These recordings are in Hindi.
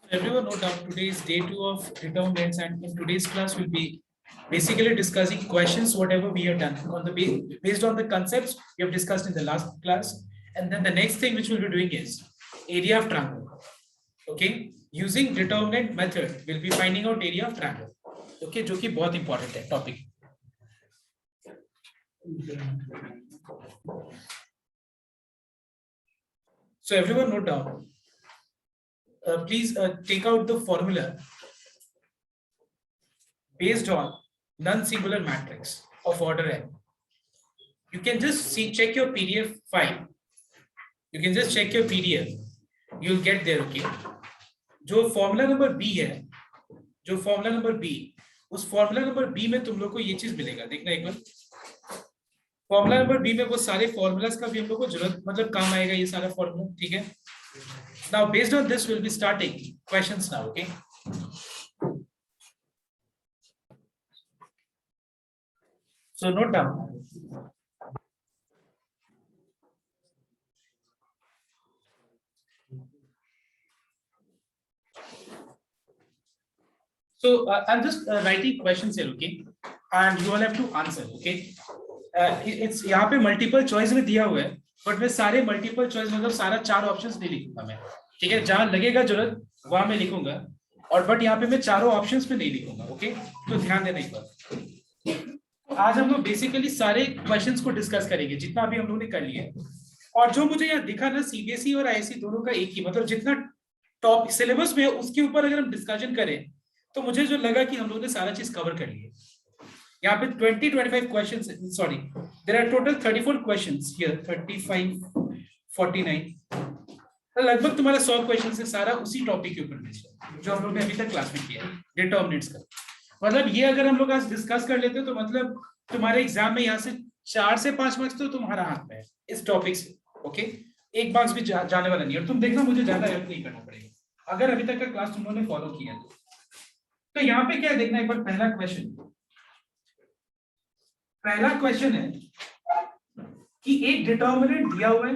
Everyone note down today is day 2 of determinants, and in today's class we'll be basically discussing questions whatever we have done on the based on the concepts we have discussed in the last class. And then the next thing which we'll be doing is area of triangle. Okay, using determinant method we'll be finding out area of triangle. Okay, जो कि बहुत important है topic. So everyone note down. Please take out the formula based on non-singular matrix of order n. You can just check your PDF file. You can just check your PDF. You'll get there. Okay. जो formula number B है, जो formula number B, उस formula number B में तुम लोग को ये चीज मिलेगा. देखना एक बार. Formula number B में वो सारे formulas का भी हम लोग को जरूरत मतलब काम आएगा ये सारा formula. ठीक है. Now based on this we'll be starting questions now. Okay. So note down. So I'm just writing questions here, okay, and you all have to answer, okay. It's यहाँ पे multiple choice में दिया हुआ है, but मैं सारे multiple choice मतलब सारा 4 options नहीं लिखूंगा मैं, ठीक है. जहाँ लगेगा जरूरत वहाँ मैं लिखूंगा, और but यहाँ पे मैं चारों options में नहीं लिखूंगा, okay. तो ध्यान देना एक बार. आज हम लोग बेसिकली सारे क्वेश्चंस को डिस्कस करेंगे जितना भी हम लोगों ने कर लिया है. और जो मुझे यहाँ दिखा ना सीबीएसई और आईएससी दोनों का एक ही मतलब जितना टॉप सिलेबस में है उसके ऊपर अगर हम डिस्कशन करें तो मुझे जो लगा कि हम लोगों ने सारा चीज कवर कर लिया. यहाँ पे 20-25 questions, sorry there are total 34 questions here, 35 49 लगभग तुम्हारा 100 क्वेश्चन से सारा उसी टॉपिक के ऊपर बेस्ड है जो हम लोग ने अभी तक क्लास में किया है डिटरमिनेंट्स का. मतलब ये अगर हम लोग आज डिस्कस कर लेते तो मतलब तुम्हारे एग्जाम में यहाँ से 4 से 5 मार्क्स तो तुम्हारा हाथ में है इस टॉपिक से. ओके, 1 मार्क्स भी जाने वाला नहीं. और तुम देखना मुझे ज्यादा हेल्प नहीं करना पड़ेगा अगर अभी तक का क्लास तुम लोगों ने फॉलो किया तो यहाँ पे क्या देखना एक बार. पहला क्वेश्चन है कि एक डिटरमिनेंट दिया हुआ है,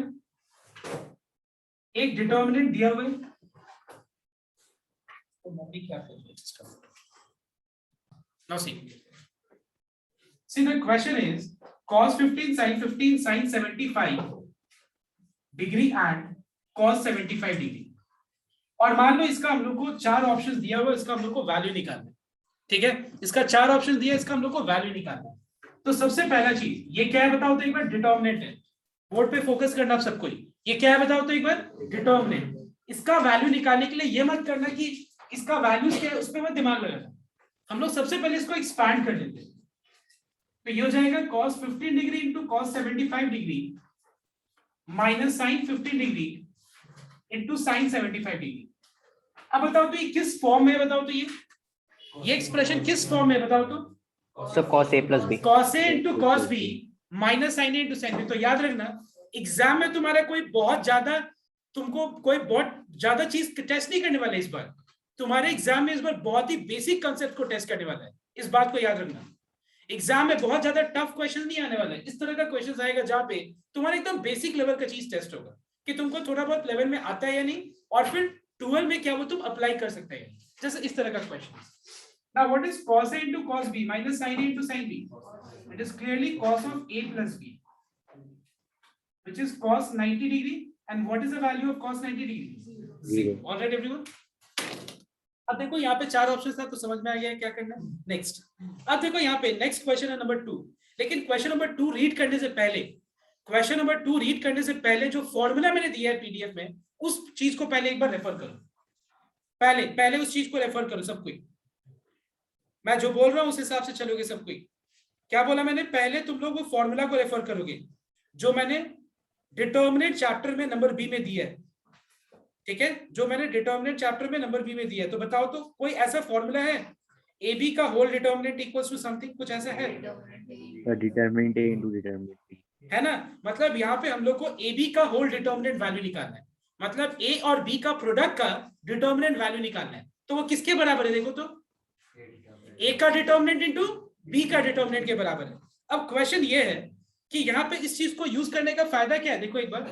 तो मम्मी क्या कर रही है इसका. Now see the question is cos 15 sin 75 degree and cos 75 degree. और मान लो इसका हम लोग को 4 ऑप्शंस दिया हुआ है, इसका हम लोग को वैल्यू निकालना है. ठीक है, इसका 4 ऑप्शंस दिया है, इसका हम लोग को वैल्यू निकालना है. तो सबसे पहला चीज ये क्या है बताओ तो एक बार. डिटरमिनेंट है. बोर्ड पे फोकस करना आप सबको. ये क्या है बताओ तो एक बार. डिटरमिनेंट. इसका वैल्यू निकालने के लिए ये मत करना कि इसका वैल्यूज क्या है उस पर मत दिमाग लगाना. हम लोग सबसे पहले इसको एक्सपैंड कर लेते हैं. तो ये हो जाएगा cos 15 degree into cos 75 degree minus sin 15 degree into sin 75 degree. अब बताओ तो ये किस फॉर्म में है बताओ तो. ये एक्सप्रेशन किस फॉर्म में है बताओ तो. सब cos a plus b, cos a into cos b minus sin a into sin b. तो याद रखना एग्जाम में तुम्हारा तुमको कोई बहुत ज्यादा चीज टेस्ट नहीं करने वाला है इस बार. तुम्हारे एग्जाम में इस बार बहुत ही बेसिक कांसेप्ट को टेस्ट करने वाला है. इस बात को याद रखना. एग्जाम में बहुत ज्यादा टफ क्वेश्चन नहीं आने वाला है. इस तरह का क्वेश्चन आएगा जहां पे तुम्हारा एकदम बेसिक लेवल का चीज टेस्ट होगा कि तुमको थोड़ा बहुत लेवल में आता है या नहीं, और फिर 12 में क्या वो तुम अप्लाई कर सकते हैं. जैसे इस तरह का question. Now what is cos a into cos b minus sin a into sin b? It is clearly cos of a plus b, which is cos 90 degree. And what is the value of cos 90 degree? 0. All right everyone. अब देखो यहाँ पे 4 ऑप्शन था तो समझ में आ गया क्या करना है. नेक्स्ट. अब देखो यहाँ पे नेक्स्ट क्वेश्चन है नंबर 2. लेकिन क्वेश्चन नंबर 2 रीड करने से पहले जो फॉर्मूला मैंने दिया है पीडीएफ में उस चीज को पहले एक बार रेफर करो. पहले उस चीज को रेफर करो सब कोई. मैं जो बोल रहा हूं उस हिसाब से चलोगे सब कोई. क्या बोला मैंने. पहले तुम लोग वो फॉर्मूला को रेफर करोगे जो मैंने डिटरमिनेंट चैप्टर में नंबर बी में दिया है. ठीक है, जो मैंने डिटरमिनेंट चैप्टर में नंबर बी में दिया है. तो बताओ तो कोई ऐसा फॉर्मूला है ए बी का whole determinant equals to something, कुछ ऐसा है. Determinant a into determinant b है ना. मतलब यहाँ पे हम लोग को ए बी का होल डिटरमिनेंट वैल्यू निकालना है. मतलब ए और बी का प्रोडक्ट का डिटरमिनेंट वैल्यू निकालना है. तो वो किसके बराबर है देखो तो. ए का डिटरमिनेंट इंटू बी का डिटरमिनेंट के बराबर है. अब क्वेश्चन ये है कि यहाँ पे इस चीज को यूज करने का फायदा क्या है. देखो एक बार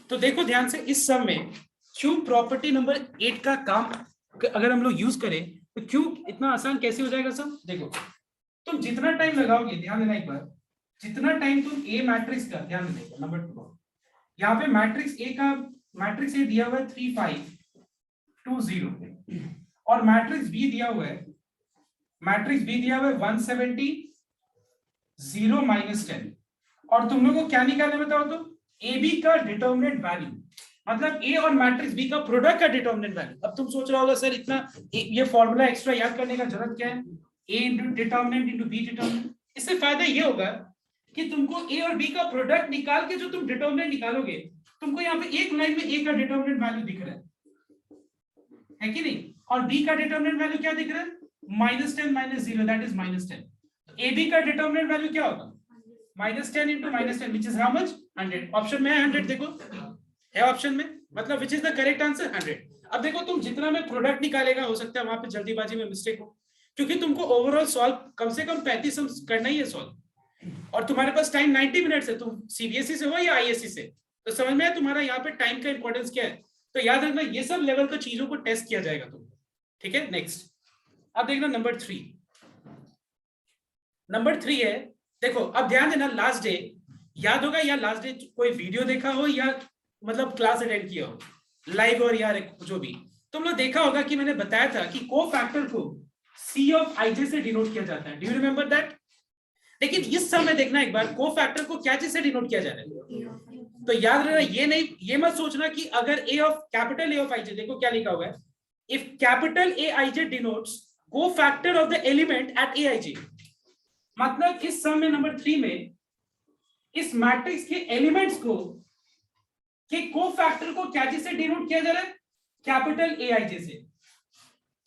तो देखो ध्यान से, इस सम में क्यों प्रॉपर्टी नंबर 8 का काम अगर हम लोग यूज करें तो क्यों इतना आसान कैसे हो जाएगा सम? देखो तुम जितना टाइम लगाओगे, ध्यान देना एक बार, जितना टाइम तुम ए मैट्रिक्स का, ध्यान देना नंबर 2, यहाँ पे मैट्रिक्स ए दिया हुआ है 3 5 2 0 और मैट्रिक्स बी दिया हुआ है 170 0 -10 और तुम लोगों को क्या निकालना बताओ तो ए बी का डिटर्मिनेंट वैल्यू, मतलब ए और मैट्रिक्स बी का प्रोडक्ट का डिटर्मिनेंट वैल्यू। अब तुम सोच रहे होगा सर इतना ये फॉर्मूला एक्स्ट्रा याद करने का जरूरत क्या है, A into determinant into B determinant. इससे फायदा ये होगा कि तुमको ए और बी का प्रोडक्ट निकाल के जो तुम डिटर्मिनेंट निकालोगे, तुमको यहाँ पे एक लाइन में ए का डिटर्मिनेंट वैल्यू दिख रहा है कि नहीं, और बी का डिटर्मिनेंट वैल्यू क्या दिख रहा है, -10 -0 दैट इज -10। ए बी का डिटर्मिनेंट वैल्यू क्या होगा, -10 into -10 which is how much 100। Option में है 100, देखो है ऑप्शन में, मतलब विच इज द करेक्ट आंसर 100। अब देखो तुम जितना में प्रोडक्ट निकालेगा, हो सकता है वहां पे जल्दीबाजी में मिस्टेक हो, क्योंकि तुमको ओवरऑल सॉल्व कम से कम 35 सम करना ही है सॉल्व, और तुम्हारे पास टाइम 90 मिनट्स है। तुम सीबीएसई से हो या आईएससी से, तो समझ में है तुम्हारा यहाँ पे टाइम का इंपॉर्टेंस क्या है। तो याद रखना ये सब लेवल का चीजों को टेस्ट किया जाएगा तुम, ठीक है। नेक्स्ट अब देखना नंबर 3 है, देखो अब ध्यान देना, लास्ट डे याद होगा, या लास्ट डे कोई वीडियो देखा हो या मतलब क्लास अटेंड किया हो लाइव, और यार जो भी तुम लोग देखा होगा कि मैंने बताया था कि को फैक्टर को C ऑफ ij से डिनोट किया जाता है। Do you remember that? लेकिन इस समय देखना एक बार, को फैक्टर को क्या चीज से डिनोट किया जा रहा है, तो याद रखना ये मत सोचना कि अगर कैपिटल ए ऑफ ij, देखो क्या लिखा हुआ है, if capital A I J denotes cofactor of the element at A I J, मतलब इस सम में नंबर 3 में इस मैट्रिक्स के एलिमेंट्स को के कोफैक्टर को क्या चीज से डिनोट किया जा रहा है, कैपिटल ए आई जे से,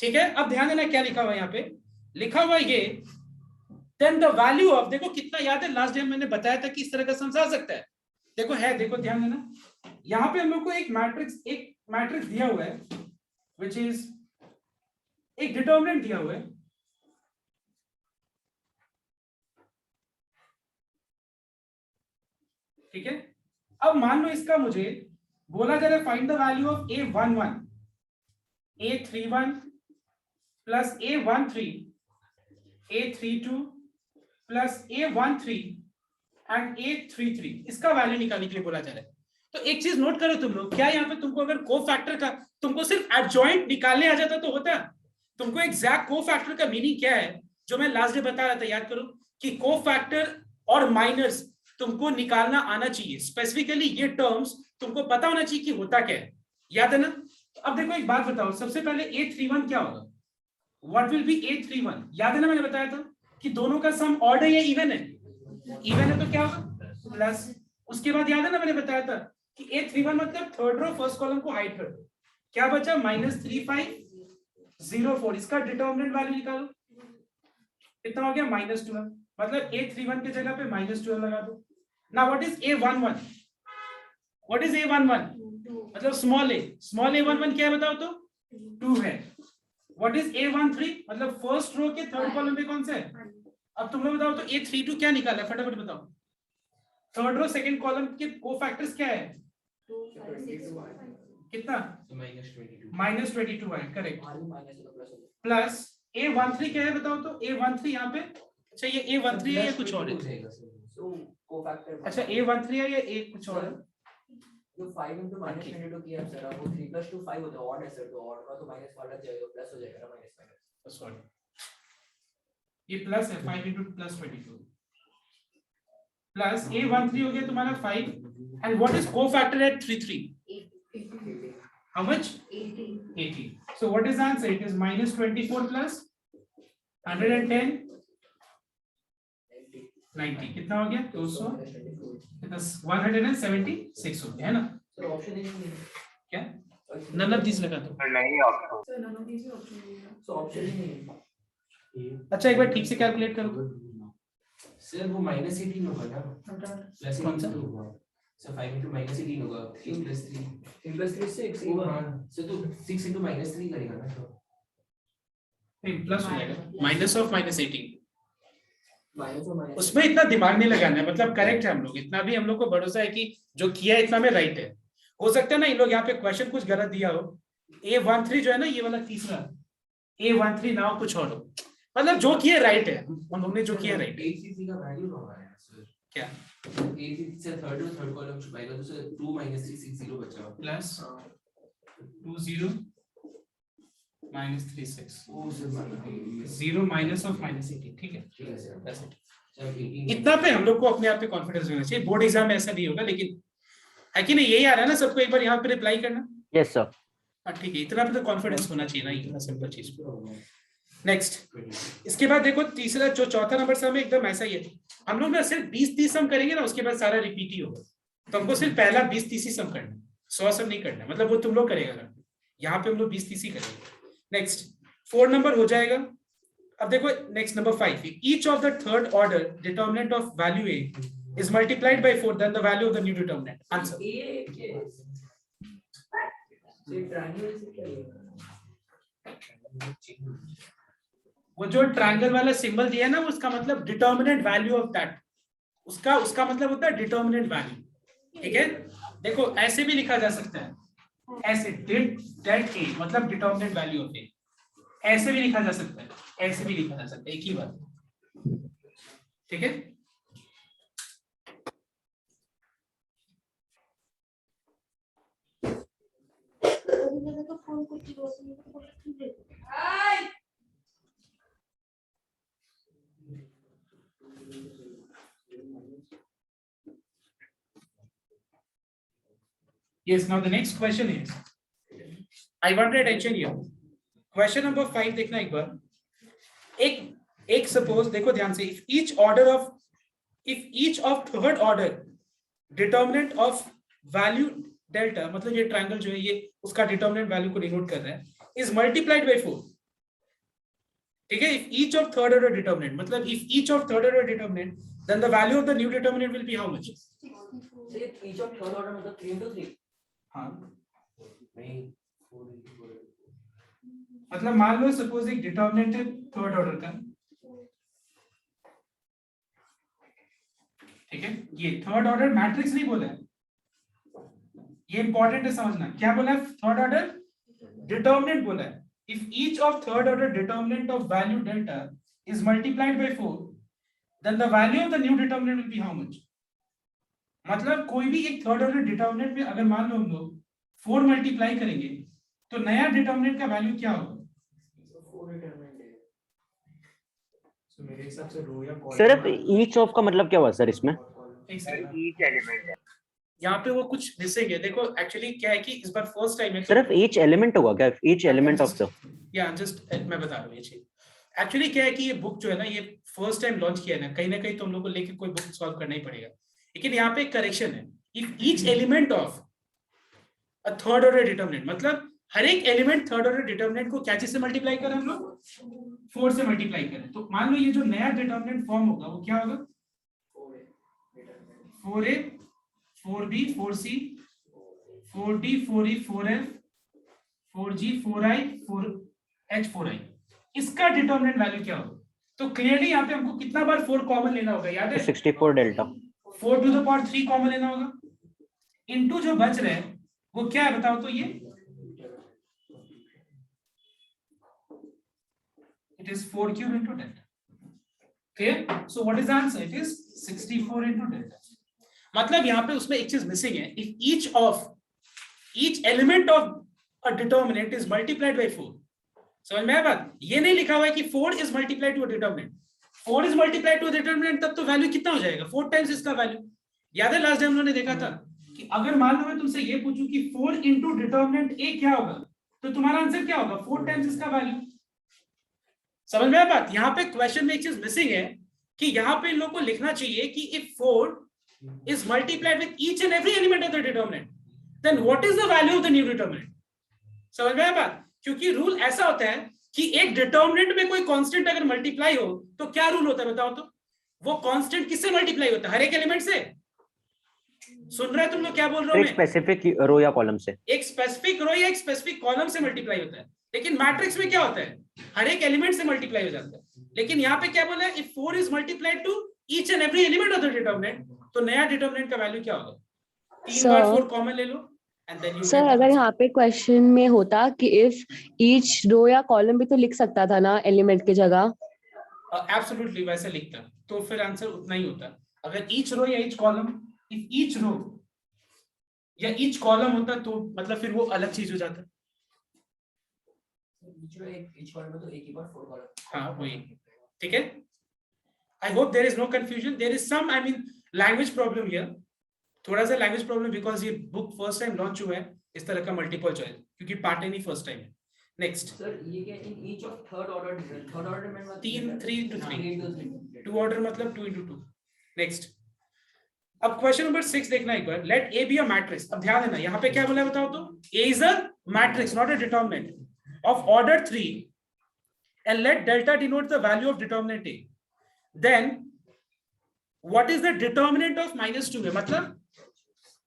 ठीक है। अब ध्यान देना क्या लिखा हुआ है, यहाँ पे लिखा हुआ ये, देन द वैल्यू ऑफ, देखो कितना याद है, लास्ट टाइम मैंने बताया था कि इस तरह का सम आ सकता है, देखो है, देखो ध्यान देना, यहाँ पे हम लोग को एक मैट्रिक्स दिया हुआ है विच इज एक डिटर्मिनेंट दिया हुआ है, ठीक है। अब मान लो इसका मुझे बोला जा रहा है find the value of A11 A31 plus A13 A32 plus A13 and A33, इसका वैल्यू निकालने के लिए बोला जा रहा है। तो एक चीज नोट करो तुम लोग, क्या यहाँ पे तुमको अगर कोफैक्टर का तुमको सिर्फ एडजॉइंट निकालने आ जाता तो होता, तुमको एग्जैक्ट कोफैक्टर का मीनिंग क्या है जो मैं लास्ट डे बता रहा था, याद करो कि कोफैक्टर और माइनर्स तुमको निकालना आना चाहिए, स्पेसिफिकली ये टर्म्स तुमको पता होना चाहिए कि होता क्या है, याद है ना। तो अब देखो एक बात बताओ, सबसे पहले A31 क्या होगा, व्हाट विल बी A31, याद है ना मैंने बताया था कि दोनों का सम ऑड है या इवन है, इवन है तो क्या होगा प्लस, उसके बाद याद है ना मैंने बताया था कि A31 मतलब थर्ड रो फर्स्ट कॉलम को हाइड कर दो, क्या बचा -3504, इसका डिटर्मिनेंट वैल्यू निकालो, कितना हो गया -12, मतलब A31 की जगह पे -12 लगा दो। Now what is A11? What is A11? मतलब स्मॉल A11 क्या है बताओ तो 2 है। What is A13? मतलब फर्स्ट रो के थर्ड कॉलम पे कौन सा है, अब तुम लोग बताओ तो A32 क्या निकाला है, फटाफट बताओ, थर्ड रो सेकंड कॉलम के कोफैक्टर्स क्या है, कितना -22 है, करेक्ट, प्लस A13 क्या है बताओ तो, A13 यहाँ पे, अच्छा ये A13 है या कुछ और है, अच्छा A13 है या A कुछ और है, जो 5 into -22 किया सर, वो 3 + 2 5 होता है, ऑड है सर, तो ऑड का तो माइनस वाला जाएगा, प्लस हो जाएगा ना, माइनस सॉरी ये प्लस है, 5 into +22 प्लस A13 हो गया तुम्हारा 5, and what is cofactor at 33, how much 80, so what is answer, it is -24 plus 110 90, कितना हो गया 200, कितना 176 हो गया है ना। सर ऑप्शन ही नहीं है क्या नन ऑफ दिस लगा दो, नहीं option, sir, none of this option नहीं है, सो ऑप्शन ही नहीं है। अच्छा एक बार ठीक से कैलकुलेट करो सर, वो -18 होगा ना, प्लस कौन सा? सर 5 into -18 होगा, 3 + 3 3 + 3 6 वो हाँ सर, तो 6 into -3 करेगा ना, तो नहीं प्लस हो जाएगा, माइनस ऑफ -18, माइनस और माइनस, उसमें इतना दिमाग नहीं लगाना है, मतलब करेक्ट है हम लोग, इतना भी हम लोग को भरोसा है कि जो किया है इतना में राइट है, हो सकता है ना इन लोग यहाँ पे क्वेश्चन कुछ गलत दिया हो, A13 जो है ना ये वाला तीसरा, A13 नाउ कुछ और हो, मतलब जो किया राइट है, हम लोगों ने जो किया राइट है। ACC का वैल्यू कहाँ आया सर? क्या ACC से थर्ड कॉलम छुपाएगा तो सर 2 - 3 6 0 बचा। प्लस 20 माइनस 36 ओ सर मान 0 माइनस ऑफ -80, ठीक है। ठीक है सर। That's it. सर 18 इतना पे हम लोग को अपने आप पे कॉन्फिडेंस होना चाहिए। बोर्ड एग्जाम में ऐसा नहीं होगा, लेकिन है कि नहीं, यही आ रहा है ना सबको, एक बार यहाँ पे रिप्लाई करना। Yes, sir. हाँ ठीक है, इतना पे तो कॉन्फिडेंस होना चाहिए ना, इतना सिंपल चीज पे। नेक्स्ट, इसके बाद देखो तीसरा जो चौथा नंबर सम है एकदम ऐसा ही है। हम लोग ना सिर्फ 20-30 सम करेंगे ना, उसके बाद सारा रिपीट ही होगा। तो हमको सिर्फ पहला 20-30 ही सम करना है, 100 सम नहीं करना, मतलब वो तुम लोग करेगा, यहाँ पे हम लोग 20-30 ही करेंगे। नेक्स्ट 4 नंबर हो जाएगा। अब देखो next number 5, each of the third order determinant of value A is multiplied by 4 then the value of the new determinant. Answer. वो जो ट्रायंगल वाला सिंबल दिया है ना, उसका मतलब डिटर्मिनेंट वैल्यू ऑफ दैट, उसका मतलब होता है डिटर्मिनेंट वैल्यू। ठीक है, देखो ऐसे भी लिखा जा सकता है, ऐसे डिट दैट ए मतलब डिटर्मिनेंट वैल्यू ऑफ ए, ऐसे भी लिखा जा सकता है, ऐसे भी लिखा जा सकता है, एक ही बात। ठीक है, yes, now the next question is, I want your attention here. Question number 5 देखना एक बार। एक सपोज देखो ध्यान से, if each of third order determinant of value delta, मतलब ये ट्रायंगल जो है ये उसका डिटर्मिनेंट वैल्यू को डिनोट कर रहा है, is multiplied by 4। ठीक है, if each of third order determinant, मतलब if each of third order determinant, then the value of the new determinant will be how much? So each of third order मतलब 3 into 3। हाँ, नहीं 4 into 4। मतलब मान लो सपोज एक डिटर्मिनेंट है थर्ड ऑर्डर का, ठीक है, ये थर्ड ऑर्डर मैट्रिक्स नहीं बोला है, ये इंपॉर्टेंट है समझना, क्या बोला है? थर्ड ऑर्डर डिटर्मिनेंट बोला है। If each of third order determinant of value delta is multiplied by 4 then the value of the new determinant will be how much. मतलब कोई भी एक थर्ड ऑर्डर डिटर्मिनेंट में अगर मान लो हम लोग 4 मल्टीप्लाई करेंगे तो नया डिटर्मिनेंट का वैल्यू क्या होगा? तो मेरे हिसाब से रो या कॉलम सिर्फ ईच ऑफ का मतलब क्या हुआ सर इसमें? ईच एलिमेंट, यहाँ पे वो कुछ मिसिंग है। देखो एक्चुअली क्या है कि इस बार फर्स्ट टाइम है, सिर्फ ईच एलिमेंट होगा क्या? ईच एलिमेंट ऑफ द, या जस्ट मैं बता रहा हूँ ये चीज। एक्चुअली क्या है कि ये बुक जो है ना, ये फर्स्ट टाइम लॉन्च किया है ना, कहीं ना कहीं तुम लोग को लेके कोई बुक सॉल्व करना ही पड़ेगा। लेकिन यहाँ पे करेक्शन है, if each element of a third order determinant, मतलब हर एक एलिमेंट थर्ड ऑर्डर डिटर्मिनेंट को क्या चीज से मल्टीप्लाई करें हम लोग? 4 से मल्टीप्लाई करें। तो मान लो ये जो नया डिटर्मिनेंट फॉर्म होगा वो क्या होगा? 4a 4b 4c 4d 4e 4f 4g 4i 4h 4i, इसका डिटर्मिनेंट वैल्यू क्या होगा? तो क्लियरली यहाँ पे हमको कितना बार 4 कॉमन लेना होगा, याद है? 64 delta 4 to the power 3 common लेना होगा, इनटू जो बच रहे हैं वो क्या है बताओ? तो ये it is 4 cube into delta. Clear? So what is the answer? It is 64 into delta. मतलब यहाँ पे उसमें एक चीज मिसिंग है, if each element of a determinant is multiplied by 4. समझ में आया बात? ये नहीं लिखा हुआ है कि 4 is multiplied to a determinant. 4 is multiplied to a determinant, तब तो वैल्यू कितना हो जाएगा? 4 टाइम्स इसका वैल्यू। याद है लास्ट टाइम हमने देखा था कि अगर मान लो मैं तुमसे ये पूछूं कि 4 into determinant A क्या होगा, तो तुम्हारा आंसर क्या होगा? 4 टाइम्स इसका वैल्यू। समझ में आया बात? यहाँ पे क्वेश्चन में एक चीज मिसिंग है कि यहाँ पे इन लोगों को लिखना चाहिए कि if 4 is multiplied with each and every element of the determinant, then what is the value of the new determinant? समझ में आया बात? क्योंकि रूल ऐसा होता है कि एक डिटर्मिनेंट में कोई कांस्टेंट अगर मल्टीप्लाई हो तो क्या रूल होता है बताओ? तो वो कांस्टेंट किससे मल्टीप्लाई होता है? हर एक एलिमेंट से। सुन रहे हो तुम लोग क्या बोल रहे हो? एक स्पेसिफिक रो या कॉलम से, एक स्पेसिफिक रो या एक स्पेसिफिक कॉलम से मल्टीप्लाई होता है। लेकिन मैट्रिक्स में क्या होता है? हर एक एलिमेंट से मल्टीप्लाई हो जाता है। लेकिन यहाँ पे क्या बोला है? If 4 is multiplied to each and every element of the determinant, तो नया डिटर्मिनेंट का वैल्यू क्या होगा? 3 बार 4 कॉमन ले लो, and then you sir get the अगर answer. यहाँ पे क्वेश्चन में होता कि इफ ईच रो या कॉलम भी तो लिख सकता था ना एलिमेंट की जगह. एब्सोल्युटली वैसे लिखता तो फिर आंसर उतना ही होता. अगर ईच रो या each column, if each row या ईच कॉलम होता तो मतलब फिर वो अलग चीज हो जाता. each column में तो एक ही बार 4 कॉलम. हाँ वही. ठीक है. I hope there is no confusion. There is some, I mean, language problem here. थोड़ा सा language problem because ये book first time launch हुआ है इस तरह का multiple choice क्योंकि pattern ही first time है. Next. Sir, ये क्या in each of third order में मतलब 3 into 3. 3 into 3. 2 order मतलब 2 into 2. Next. अब क्वेश्चन नंबर 6 देखना एक बार. Let A be a matrix. अब ध्यान देना यहाँ पे क्या बोला है बताओ तो. A is a matrix, not a determinant of order 3, and let delta denote the value of determinant A. Then what is the determinant of -2 है. मतलब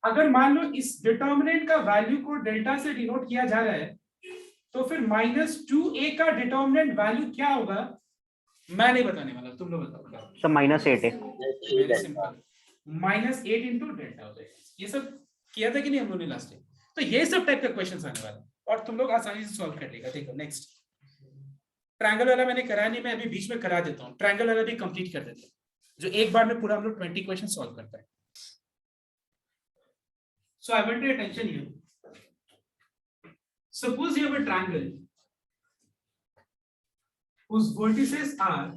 अगर मान लो इस determinant का वैल्यू को डेल्टा से डिनोट किया जा रहा है तो फिर -2a का determinant वैल्यू क्या होगा. मैं नहीं बताने वाला, तुम लोग बताओ. तो -8 है. Very simple. -8 into डेल्टा हो जाएगा. ये सब किया था कि नहीं हम लोगों ने लास्ट टाइम. तो ये सब टाइप का क्वेश्चंस आने वाला और तुम लोग आसानी से सॉल्व कर लेगा. देखो नेक्स्ट. ट्रायंगल वाला मैंने करा नहीं, मैं अभी बीच में करा देता हूँ. ट्रायंगल वाला भी कंप्लीट कर देते हैं जो एक बार में पूरा हम लोग 20 क्वेश्चन सॉल्व करता है. So I want your attention here. Suppose you have a triangle whose vertices are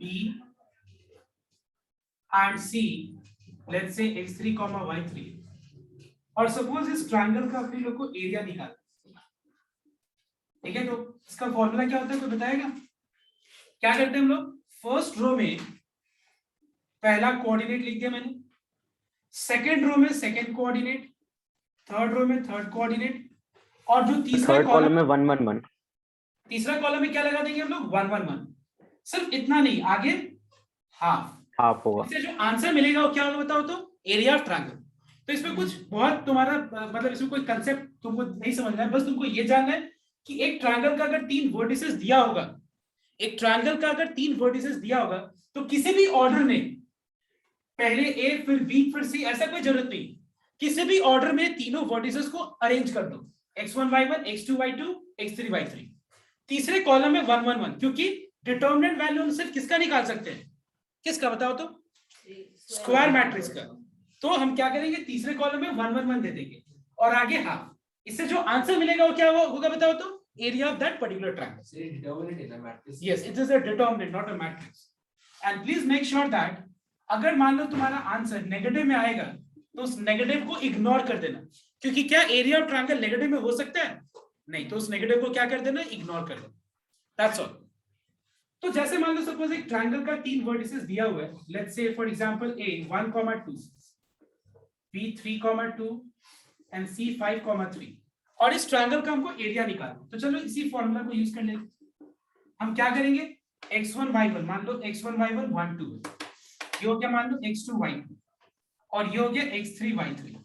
B and C, let's say x3, y3. और सपोज इस ट्रायंगल का अपने लोग को एरिया निकालना. ठीक है, तो इसका फॉर्मूला क्या होता है कोई बताएगा. क्या करते हैं हम लोग. फर्स्ट रो में पहला कोऑर्डिनेट लिख दिया मैंने, सेकंड रो में सेकंड कोऑर्डिनेट, थर्ड रो में थर्ड कोऑर्डिनेट, और जो तीसरा थर्ड कॉलम में 1 1 1. तीसरा कॉलम में क्या लगा देंगे हम लोग 1 1 1. सिर्फ इतना नहीं, आगे हाफ होगा. इससे जो आंसर मिलेगा वो क्या होगा बताओ तो. Area of triangle. तो इसमें कुछ बहुत तुम्हारा मतलब इसमें कोई कंसेप्ट तुमको नहीं समझना है. बस तुमको ये जानना है कि एक ट्रायंगल का अगर 3 वर्टिसेस दिया होगा, एक ट्रायंगल का अगर 3 वर्टिसेस दिया होगा तो किसी भी ऑर्डर में पहले ए फिर बी फिर सी, ऐसा कोई जरूरत नहीं. किसी भी ऑर्डर में तीनों वर्टिसेस को अरेंज कर दो. x1 y1, x2 y2, x3 y3. तीसरे कॉलम में 1 1 1 क्योंकि डिटरमिनेंट वैल्यू हम सिर्फ किसका निकाल सकते हैं. किसका बताओ तो. स्क्वायर मैट्रिक्स का. तो हम क्या करेंगे, तीसरे कॉलम में 1 1 1 दे देंगे और आगे हाफ. इससे जो आंसर मिलेगा वो क्या होगा बताओ तो. Area of that particular triangle. So determinant in a matrix. Yes, it is a determinant, not a matrix. And please make sure that अगर मान लो तुम्हारा आंसर नेगेटिव में आएगा तो उस नेगेटिव को इग्नोर कर देना. क्योंकि क्या एरिया ऑफ ट्रायंगल नेगेटिव में हो सकता है नहीं, तो उस नेगेटिव को क्या कर देना, इग्नोर कर देना. That's all. तो जैसे मान लो सपोज एक ट्रायंगल का 3 वर्टिसेस दिया हुआ है. Let's say for example A 1, 2, B 3, 2 and C 5, 3. और इस ट्रायंगल का हमको एरिया निकालना. तो चलो इसी फॉर्मूला को यूज कर लेते. हम क्या करेंगे, x1 y1 मान लो x1 y1 1 2, ये हो गया मान लो x2 y2 और ये हो गया x3 y3.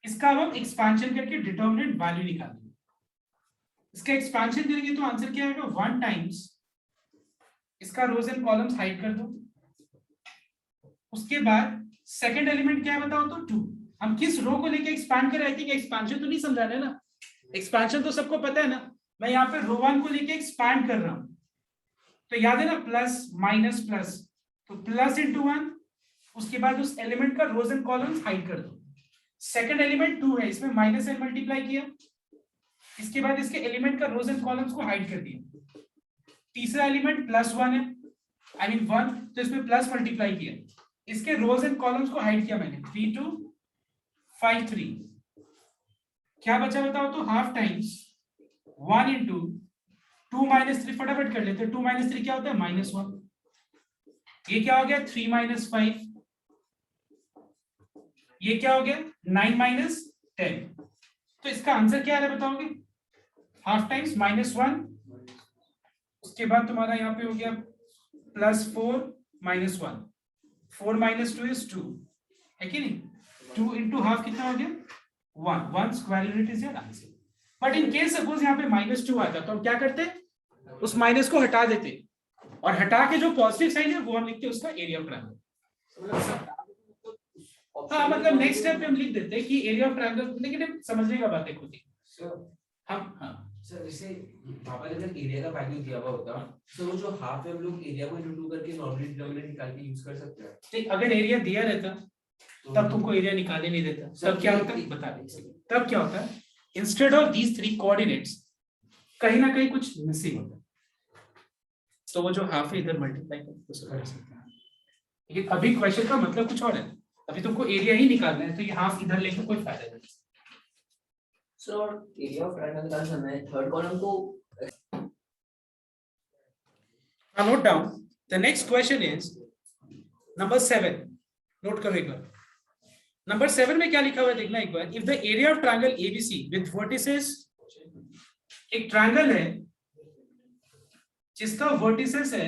इसका अब हम एक्सपेंशन करके डिटरमिनेंट वैल्यू निकालेंगे. इसका एक्सपेंशन करेंगे तो आंसर क्या आएगा 1 टाइम्स इसका रोज एंड कॉलम्स हाइड कर दो. उसके बाद सेकंड एलिमेंट क्या है बताओ तो 2. हम किस रो को लेके एक्सपैंड कर रहे थे, एक्सपेंशन तो नहीं समझा रहे ना. एक्सपेंशन तो सबको पता है ना. मैं यहाँ पे रो 1 को लेके एक्सपैंड कर रहा हूं तो याद है ना प्लस माइनस प्लस, तो प्लस इंटू 1. उसके बाद उस एलिमेंट का रोज एंड कॉलम्स हाइड कर दो. सेकंड एलिमेंट 2 है, इसमें माइनस से मल्टीप्लाई किया. इसके बाद इसके एलिमेंट का रोज एंड कॉलम्स को हाइड कर दिया. तीसरा एलिमेंट +1 है, आई मीन 1, तो इसमें प्लस मल्टीप्लाई किया. इसके रोज एंड कॉलम्स को हाइड किया मैंने 3 2 5 3. क्या बचा बताओ तो हाफ टाइम्स 1 इंटू 2 - 3. फटाफट कर लेते हैं. 2 - 3 क्या होता है -1. ये क्या हो गया 3 - 5. ये क्या हो गया 9 - 10. तो इसका आंसर क्या है बताओगे, हाफ टाइम्स -1. उसके बाद तुम्हारा यहाँ पे हो गया +4 - 1. 4 - 2 is 2 है कि नहीं. 2 इंटू हाफ कितना हो गया 1. 1 square unit is your answer. But in case suppose यहाँ पे -2 आता तो हम क्या करते, उस माइनस को हटा देते और हटा के जो पॉजिटिव साइन है वो हम लिखते उसका एरिया ऑफ ट्रायंगल. हाँ मतलब नेक्स्ट स्टेप पे हम लिख देते हैं कि एरिया ऑफ ट्रायंगल, लेकिन ये समझने का बात है खुद ही सर हम। हाँ सर जैसे वहाँ पर अगर एरिया का वैल्यू दिया हुआ होता तो वो जो हाफ है हम लोग एरिया को इनटू 2 करके नॉर्मली डिनोमिनेटर निकाल के यूज कर सकते हैं। ठीक, अगर एरिया दिया रहता तो तब तुमको एरिया निकालने नहीं देता, सर, तब क्या ये- होता है बता दे। तब क्या होता है, इंस्टेड ऑफ दीज 3 कोऑर्डिनेट्स कहीं ना कहीं कुछ मिसिंग होता है, तो वो जो हाफ है इधर मल्टीप्लाई करके उसको कर सकते हैं। लेकिन अभी क्वेश्चन का मतलब कुछ और है, अभी तुमको एरिया ही निकालना है, तो ये हाफ इधर लेके कोई फायदा नहीं। सर और एरिया ऑफ ट्रायंगल निकालना है, थर्ड कॉलम को Now note down, the next question is number 7. Note करो एक बार। Number 7 में क्या लिखा हुआ है देखना एक बार। If the area of triangle ABC with vertices, एक ट्रायंगल है जिसका वर्टिसेस है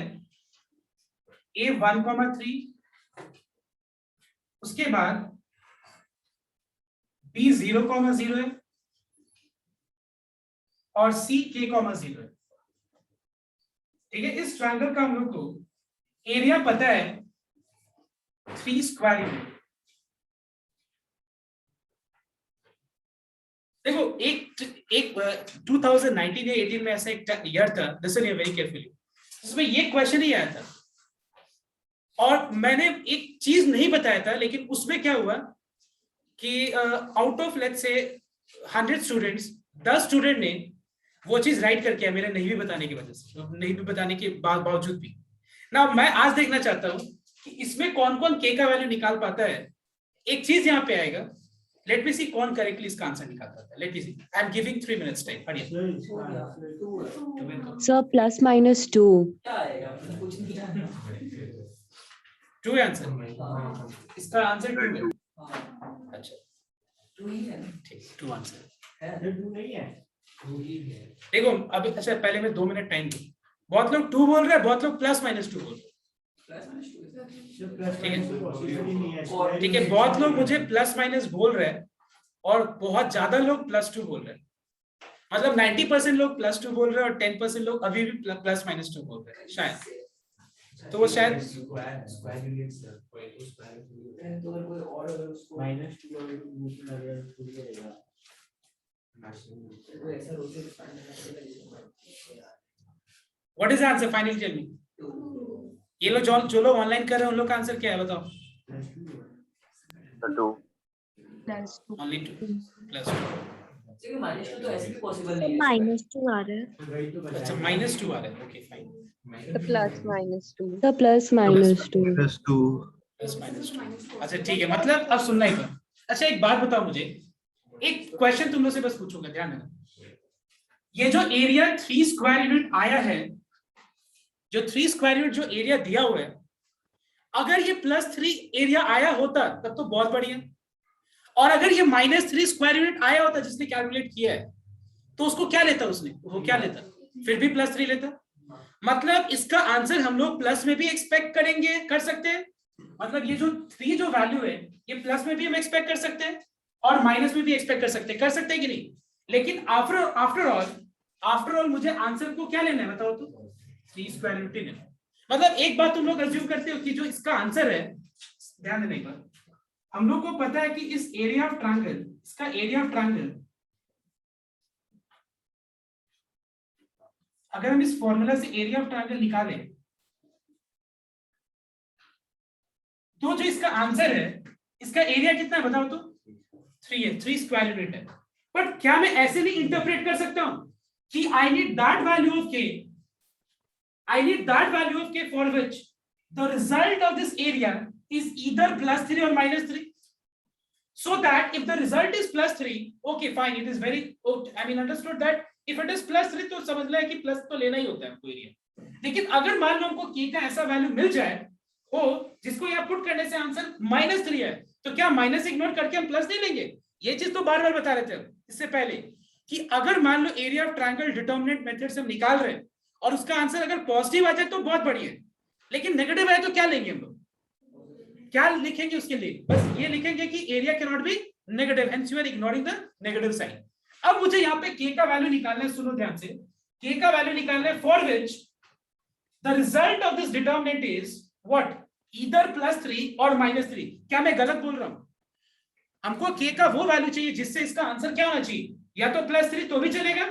A1,3, उसके बाद B0,0 है और CK,0 है। ठीक है, इस ट्रायंगल का हम लोग को एरिया पता है 3 स्क्वायर यूनिट। देखो एक 2019 या 18 में ऐसा एक ईयर था, लिसन हियर वेरी केयरफुली, जिसमें ये क्वेश्चन ही आया था और मैंने एक चीज नहीं बताया था, लेकिन उसमें क्या हुआ कि out of let's say 100 students 10 student ने वो चीज राइट करके है मेरे नहीं भी बताने की वजह से, नहीं भी बताने के बावजूद भी ना। मैं आज देखना चाहता हूं कि इसमें कौन कौन के का वैल्यू निकाल पाता है। एक चीज यहाँ पे आएगा, लेट मी सी कौन करेक्टली इसका आंसर निकाल पाता है। Let me see, I am giving 3 minutes time. पढ़िए सर प्लस माइनस 2। क्या आएगा, कुछ नहीं आएगा। 2 आंसर, इसका आंसर 2 है। हाँ, अच्छा 2 ही है ठीक, 2 आंसर है। नहीं है। वही है। देखो अभी। अच्छा पहले मैं 2 मिनट टाइम दूं। बहुत लोग 2 बोल रहे हैं, बहुत लोग प्लस माइनस 2 बोल रहे हैं। प्लस माइनस 2 है। ठीक है। पॉसिबल नहीं है। ठीक है, बहुत लोग मुझे प्लस माइनस बोल रहे हैं और बहुत ज्यादा लोग प्लस 2 बोल रहे हैं। मतलब 90% लोग प्लस 2 बोल रहे हैं और 10% लोग अभी भी प्लस माइनस 2 बोल रहे हैं शायद। तो वो शायद स्क्वायर यूनिट सर, कोई स्क्वायर यूनिट तो अगर कोई और अगर उसको -2 और दूसरा अगर खुद रहेगा तो ऐसा रोज एक्सपेंड करना पड़ेगा। What is the answer finally tell me. ये लोग जो लोग ऑनलाइन कर रहे हैं उन लोग का आंसर क्या है बताओ। Two only 2 plus 2। लेकिन -2 तो ऐसे भी पॉसिबल नहीं है। -2 आ रहा है। वही तो अच्छा -2 आ रहा है, okay fine. Plus minus 2। Sir plus minus 2। Plus -2। अच्छा ठीक है, मतलब अब सुनना एक बार। अच्छा एक बात बताओ मुझे, एक क्वेश्चन तुम लोग से बस पूछूंगा, ध्यान देना। ये जो एरिया 3 स्क्वायर यूनिट आया है, जो 3 स्क्वायर यूनिट जो एरिया दिया हुआ है, अगर ये +3 एरिया आया होता तब तो बहुत बढ़िया, और अगर ये -3 स्क्वायर यूनिट आया होता जिसने कैलकुलेट किया है, तो उसको क्या लेता उसने, वो क्या लेता, फिर भी +3 लेता। मतलब इसका आंसर हम लोग प्लस में भी एक्सपेक्ट करेंगे, कर सकते हैं। मतलब ये जो 3 जो वैल्यू है ये प्लस में भी हम एक्सपेक्ट कर सकते हैं और माइनस में भी एक्सपेक्ट कर सकते हैं कि नहीं। लेकिन आफ्टर ऑल मुझे आंसर को क्या लेना है बताओ तो, 3 स्क्वायर यूनिट लेना है। मतलब एक बात तुम लोग अज्यूम करते हो कि जो इसका आंसर है, ध्यान देना एक बार, हम लोग को पता है कि इस एरिया ऑफ ट्रायंगल, इसका एरिया ऑफ ट्रायंगल, अगर हम इस फॉर्मूला से एरिया ऑफ ट्रायंगल निकालें तो जो इसका आंसर है, इसका एरिया कितना है बताओ तो, 3 है, 3 स्क्वायर यूनिट है। बट क्या मैं ऐसे नहीं इंटरप्रेट कर सकता हूं कि I need that value of के, I need that value of k for which the result of this area is either +3 or -3. So that if the result is +3, okay fine, it is very, I mean understood that if it is +3 तो समझ लें कि प्लस तो लेना ही होता है आपको एरिया। लेकिन अगर मान लो हमको k का ऐसा वैल्यू मिल जाए हो जिसको यहाँ पुट करने से आंसर -3 है, तो क्या माइनस इग्नोर करके हम प्लस नहीं लेंगे। ये चीज तो बार बार बता रहे थे इससे पहले कि अगर मान लो area of triangle determinant method से हम निकाल रहे हैं और उसका आंसर अगर पॉजिटिव आ जाए तो बहुत बढ़िया है, लेकिन नेगेटिव आए तो क्या लेंगे हम लोग, क्या लिखेंगे उसके लिए, बस ये लिखेंगे कि area cannot be negative, hence you are ignoring the negative sign. अब मुझे यहाँ पे k का वैल्यू निकालना है, सुनो ध्यान से, k का वैल्यू निकालना है for which the result of this determinant is what, either +3 और -3। क्या मैं गलत बोल रहा हूं, हमको k का वो वैल्यू चाहिए जिससे इसका आंसर क्या होना चाहिए, या तो +3 तो भी चलेगा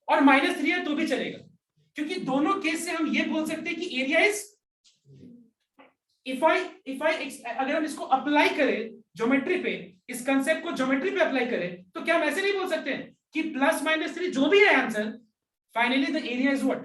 और -3 है तो भी चलेगा, क्योंकि दोनों केस से हम ये बोल सकते हैं कि एरिया इज, इफ आई अगर हम इसको अप्लाई करें ज्योमेट्री पे, इस कंसेप्ट को ज्योमेट्री पे अप्लाई करें, तो क्या हम ऐसे नहीं बोल सकते हैं कि +-3 जो भी है answer, finally the area is what,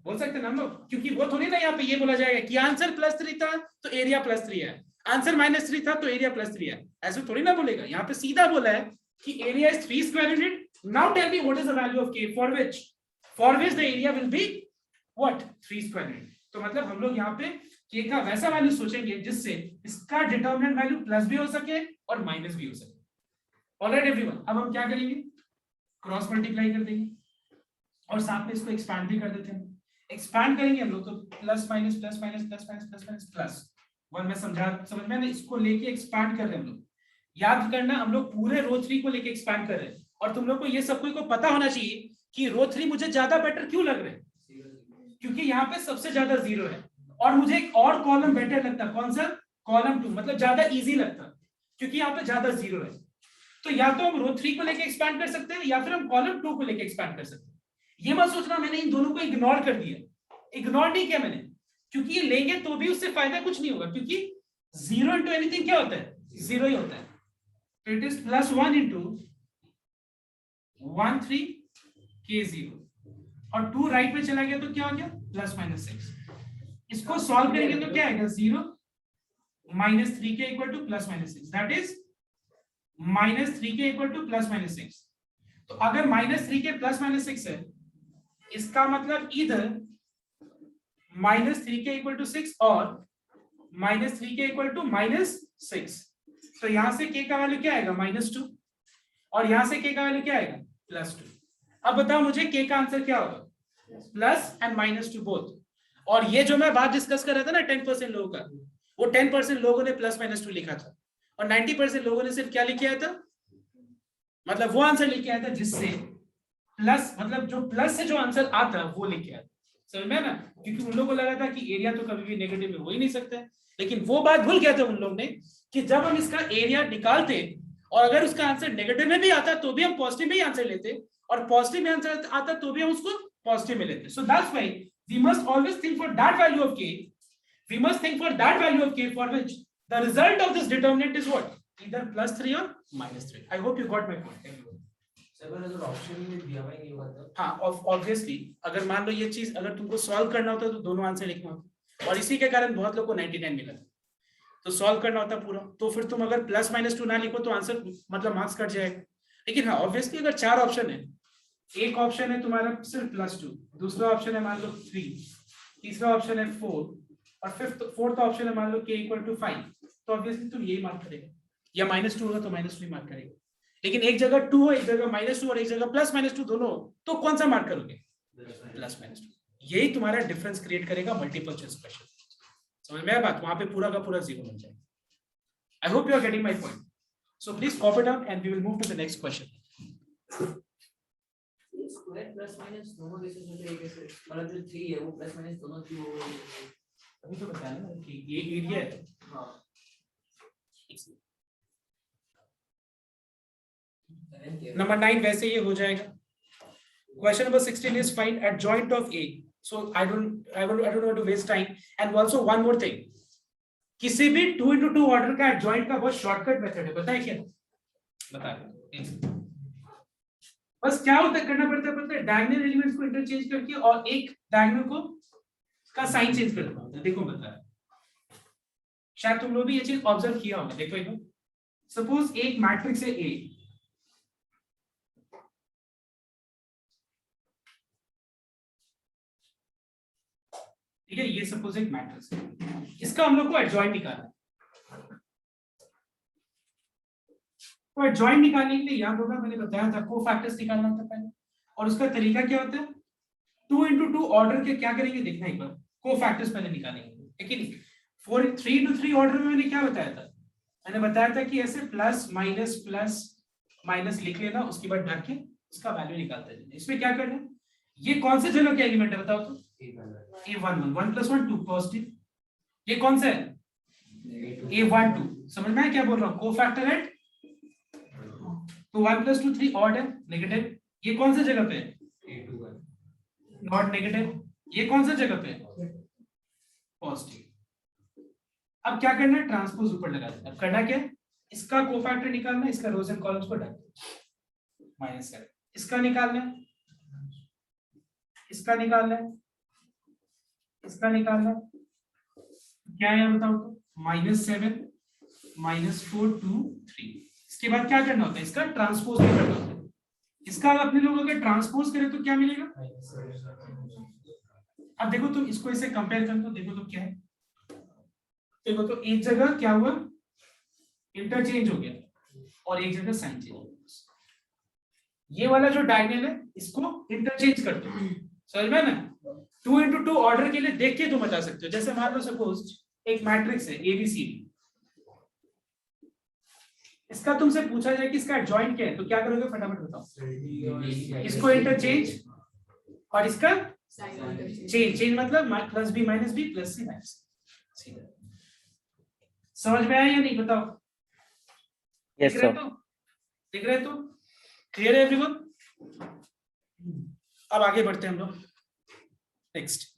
बोल सकते हैं ना हम लोग, क्योंकि वो थोड़ी ना यहाँ पे ये बोला जाएगा कि आंसर +3 था तो एरिया +3 है, आंसर -3 था तो एरिया +3 है, ऐसे थोड़ी ना बोलेगा। यहाँ पे सीधा बोला है कि area is 3 square unit. Now tell me what is the value of k for which the area will be what, 3 square unit. तो मतलब हम लोग यहाँ पे k का वैसा वैल्यू सोचेंगे जिससे इसका डिटरमिनेंट वैल्यू प्लस भी हो सके और माइनस भी हो सके। ऑलराइट एवरीवन, अब हम क्या करेंगे, क्रॉस मल्टीप्लाई कर देंगे और साथ में इसको एक्सपैंड भी कर देते हैं। एक्सपैंड करेंगे हम लोग तो plus minus plus minus plus minus plus minus plus 1 में समझ में ना, इसको लेके एक्सपैंड कर रहे हैं हम लोग। याद करना हम लोग पूरे रो 3 को लेके एक्सपैंड कर रहे हैं, और तुम लोग को ये सब को पता होना चाहिए कि रो 3 मुझे ज्यादा बेटर क्यों लग रहे हैं, क्योंकि यहाँ पे सबसे ज्यादा 0 है और मुझे एक और कॉलम बेटर लगता, कौन सा, कॉलम 2, मतलब ज्यादा इजी लगता क्योंकि यहाँ पे ज्यादा 0 है। तो या तो हम रो 3 को लेके एक्सपैंड कर सकते हैं या फिर हम कॉलम 2 को लेके एक्सपैंड कर सकते हैं। ये मत सोचना मैंने इन दोनों को इग्नोर कर दिया, इग्नोर नहीं किया मैंने, क्योंकि ये लेंगे तो भी उससे फायदा कुछ नहीं होगा, क्योंकि 0 इंटू एनीथिंग क्या होता है, 0 ही होता है। तो इट इज +1 इंटू 1 3 k0 और 2 राइट में चला गया तो क्या हो गया, +-6। इसको सॉल्व करेंगे तो क्या आएगा, 0 -3k equal to +-6, that is -3k equal to +-6। तो अगर -3k +-6 है, इसका मतलब इधर -3k इक्वल टू 6 और -3k इक्वल टू -6। तो यहां से k का वैल्यू क्या आएगा, -2, और यहां से k का वैल्यू क्या आएगा, +2। अब बताओ मुझे k का आंसर क्या होगा, प्लस एंड -2 बोथ। और ये जो मैं बात डिस्कस कर रहा था ना 10% लोगों का, वो 10% लोगों ने +-2 लिखा था और 90% लोगों ने सिर्फ क्या लिखे आया था, मतलब वो आंसर लिखे आया था जिससे प्लस, मतलब जो प्लस से जो आंसर आता वो लिखे आया, समझ में ना, क्योंकि उन लोगों को लगा था कि एरिया तो कभी भी नेगेटिव में हो ही नहीं सकता है। लेकिन वो बात भूल गए थे उन लोग ने कि जब हम इसका एरिया निकालते और अगर उसका आंसर नेगेटिव में भी आता तो भी हम पॉजिटिव में ही आंसर लेते, और पॉजिटिव में आंसर आता तो भी हम उसको पॉजिटिव में लेते। So that's why we must always think for that value of k, we must think for that value of k for which the result of this determinant is what, either +3 or -3। I hope you got my point everyone। Sir पर अगर ऑप्शन में दिया हुआ ही नहीं हुआ तो, हाँ ऑब्वियसली अगर मान लो ये चीज अगर तुमको सॉल्व करना होता तो दोनों आंसर लिखना होता, और इसी के कारण बहुत लोग को 99 मिला था। तो सॉल्व करना होता पूरा, तो फिर तुम अगर +-2 ना लिखो तो आंसर मतलब मार्क्स कट जाएगा। लेकिन हाँ ऑब्वियसली अगर 4 ऑप्शन है, एक ऑप्शन है तुम्हारा सिर्फ +2, दूसरा ऑप्शन है मान लो 3, तीसरा ऑप्शन है 4 और फोर्थ ऑप्शन है मान लो k इक्वल टू 5, तो ऑब्वियसली तुम यही मार्क करेगा, या -2 होगा तो -3 मार्क करेगा। लेकिन एक जगह 2 हो, एक जगह -2 और एक जगह +-2 दोनों हो, तो कौन सा मार्क करोगे, +-2। यही तुम्हारा डिफरेंस क्रिएट करेगा मल्टीपल चॉइस क्वेश्चन। समझ में आया बात, वहां पे पूरा का पूरा 0 बन जाएगा। I hope you are getting my point. So please copy down and we will move to the next question. Square plus minus दोनों केसेस में एक ऐसे, मतलब जो 3 है वो प्लस माइनस दोनों की हो गई। अभी तो बताया ना कि ये एरिया है। हां नंबर 9 वैसे ये हो जाएगा। Question number 16 is find adjoint of A। So I don't want to waste time, and also one more thing, किसी भी 2x2 ऑर्डर का adjoint का बहुत शॉर्टकट मेथड है, पता है क्या, बता रहे बस क्या होता है, करना पड़ता है डायगोनल एलिमेंट्स को इंटरचेंज करके और एक डायगोनल को का साइन चेंज करना होता है। देखो बता रहा, शायद तुम लोग भी ये चीज ऑब्जर्व किया होगा। देखो इधर सपोज एक मैट्रिक्स है A, ठीक है, ये सपोज एक मैट्रिक्स है, इसका हम लोग को एडजॉइंट निकालना है। तो एडजॉइंट निकालने के लिए याद होगा मैंने बताया था कोफैक्टर्स निकालना होता है पहले, और उसका तरीका क्या होता है, 2x2 ऑर्डर के क्या करेंगे देखना एक बार, कोफैक्टर्स पहले निकालेंगे। लेकिन 3x3 ऑर्डर में मैंने क्या बताया था, मैंने बताया था कि ऐसे प्लस माइनस लिख लेना, उसके बाद ढक के उसका वैल्यू निकालते हैं। इसमें क्या करना है, ये कौन से जगह का एलिमेंट है बताओ तो, A11 1 + 1 2 पॉजिटिव, ये कौन सा है A12 समझ में आया क्या बोल रहा हूँ? कोफैक्टर एट तो 1 + 2 3 ऑड है, नेगेटिव। ये कौन सा जगह पे है? Not negative. ये कौन सा जगह पे है? पॉजिटिव। अब क्या करना है? ट्रांसपोज ऊपर लगा देना। अब करना क्या है? इसका कोफैक्टर निकालना है, इसका रोज एंड कॉलम्स को डाल -7। इसका निकालना है, इसका निकालना है, इसका निकालना है। क्या है बताओ तो? -7 -4 2 3। इसके बाद क्या करना होता है? इसका ट्रांसपोज भी करना होता है। इसका अपने लोग अगर ट्रांसपोज करें तो क्या मिलेगा? अब देखो तुम इसको इसे कंपेयर कर दो, देखो तो क्या है। देखो तो एक जगह क्या हुआ? इंटरचेंज हो गया और एक जगह साइन चेंज हो गया। ये वाला जो डायगोनल है इसको इंटरचेंज कर दो। समझ में ना? 2 × 2 ऑर्डर के लिए देख के तुम बता सकते हो। जैसे मान लो सपोज एक मैट्रिक्स है ABCD, इसका तुमसे पूछा जाए कि इसका एडजॉइंट क्या है, तो क्या करोगे? फटाफट बताओ। इसको इंटरचेंज और इसका चेंज मतलब +B - B +C - C। समझ में आया या नहीं? बताओ। यस दिख रहा है सर। तो? दिख रहा है तो? क्लियर है एवरीवन? अब आगे बढ़ते हैं हम लोग। Next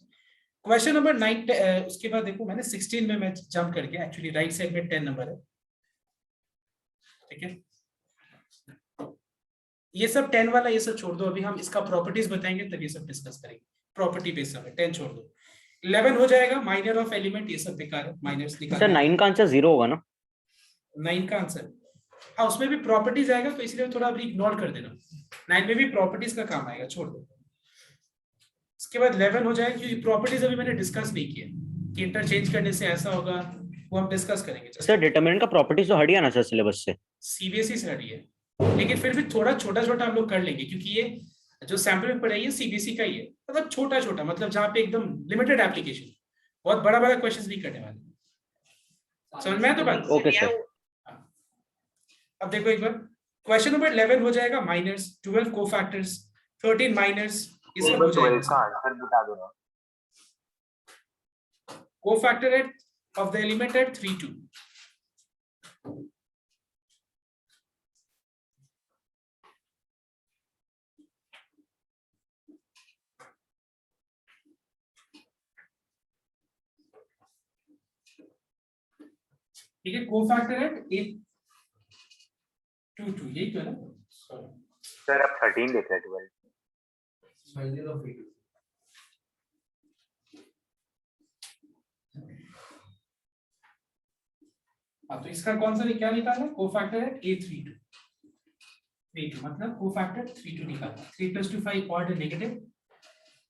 question number 9। उसके बाद देखो मैंने 16 में मैं जंप करके, एक्चुअली राइट साइड में 10 नंबर है, ठीक है। ये सब 10 वाला ये सब छोड़ दो, अभी हम इसका प्रॉपर्टीज बताएंगे तब ये सब डिस्कस करेंगे। प्रॉपर्टी पे सब है, 10 छोड़ दो। 11 हो जाएगा माइनर ऑफ एलिमेंट, ये सब बेकार है, माइनर्स सर निकाल। 9 का आंसर 0 होगा ना? 9 का आंसर, हाँ उसमें भी प्रॉपर्टीज आएगा तो इसलिए थोड़ा अभी इग्नोर कर देना। 9 में भी प्रॉपर्टीज का काम आएगा, छोड़ दो। इसके बाद 11 हो जाएगा क्योंकि प्रॉपर्टीज अभी मैंने डिस्कस नहीं किया कि इंटरचेंज करने से ऐसा होगा, वो हम डिस्कस करेंगे। सर डिटरमिनेंट का प्रॉपर्टीज तो हट गया ना सर सिलेबस से? सीबीएसई से हटी है, लेकिन फिर भी थोड़ा छोटा छोटा हम लोग कर लेंगे क्योंकि ये जो सैंपल में पढ़ाई है सीबीएसई का ही है। मतलब छोटा छोटा, मतलब जहाँ पे एकदम लिमिटेड एप्लीकेशन, बहुत बड़ा बड़ा क्वेश्चन नहीं करने वाले। समझ में आया तो बात? Okay sir. अब देखो एक बार क्वेश्चन नंबर 11 हो जाएगा माइनर्स, 12 कोफैक्टर्स, 13 माइनर्स, ये सब हो जाएगा। आंसर बता दो ना। Cofactor at of the element at 3 2। ठीक है, कोफैक्टर एट 8 2 2, यही तो है ना? सर आप 13 देख रहे हैं 12। हाँ तो इसका कौन सा क्या निकालना? कोफैक्टर एट A32 32 मतलब कोफैक्टर 32 निकालना। 3 + 2 5 ऑड नेगेटिव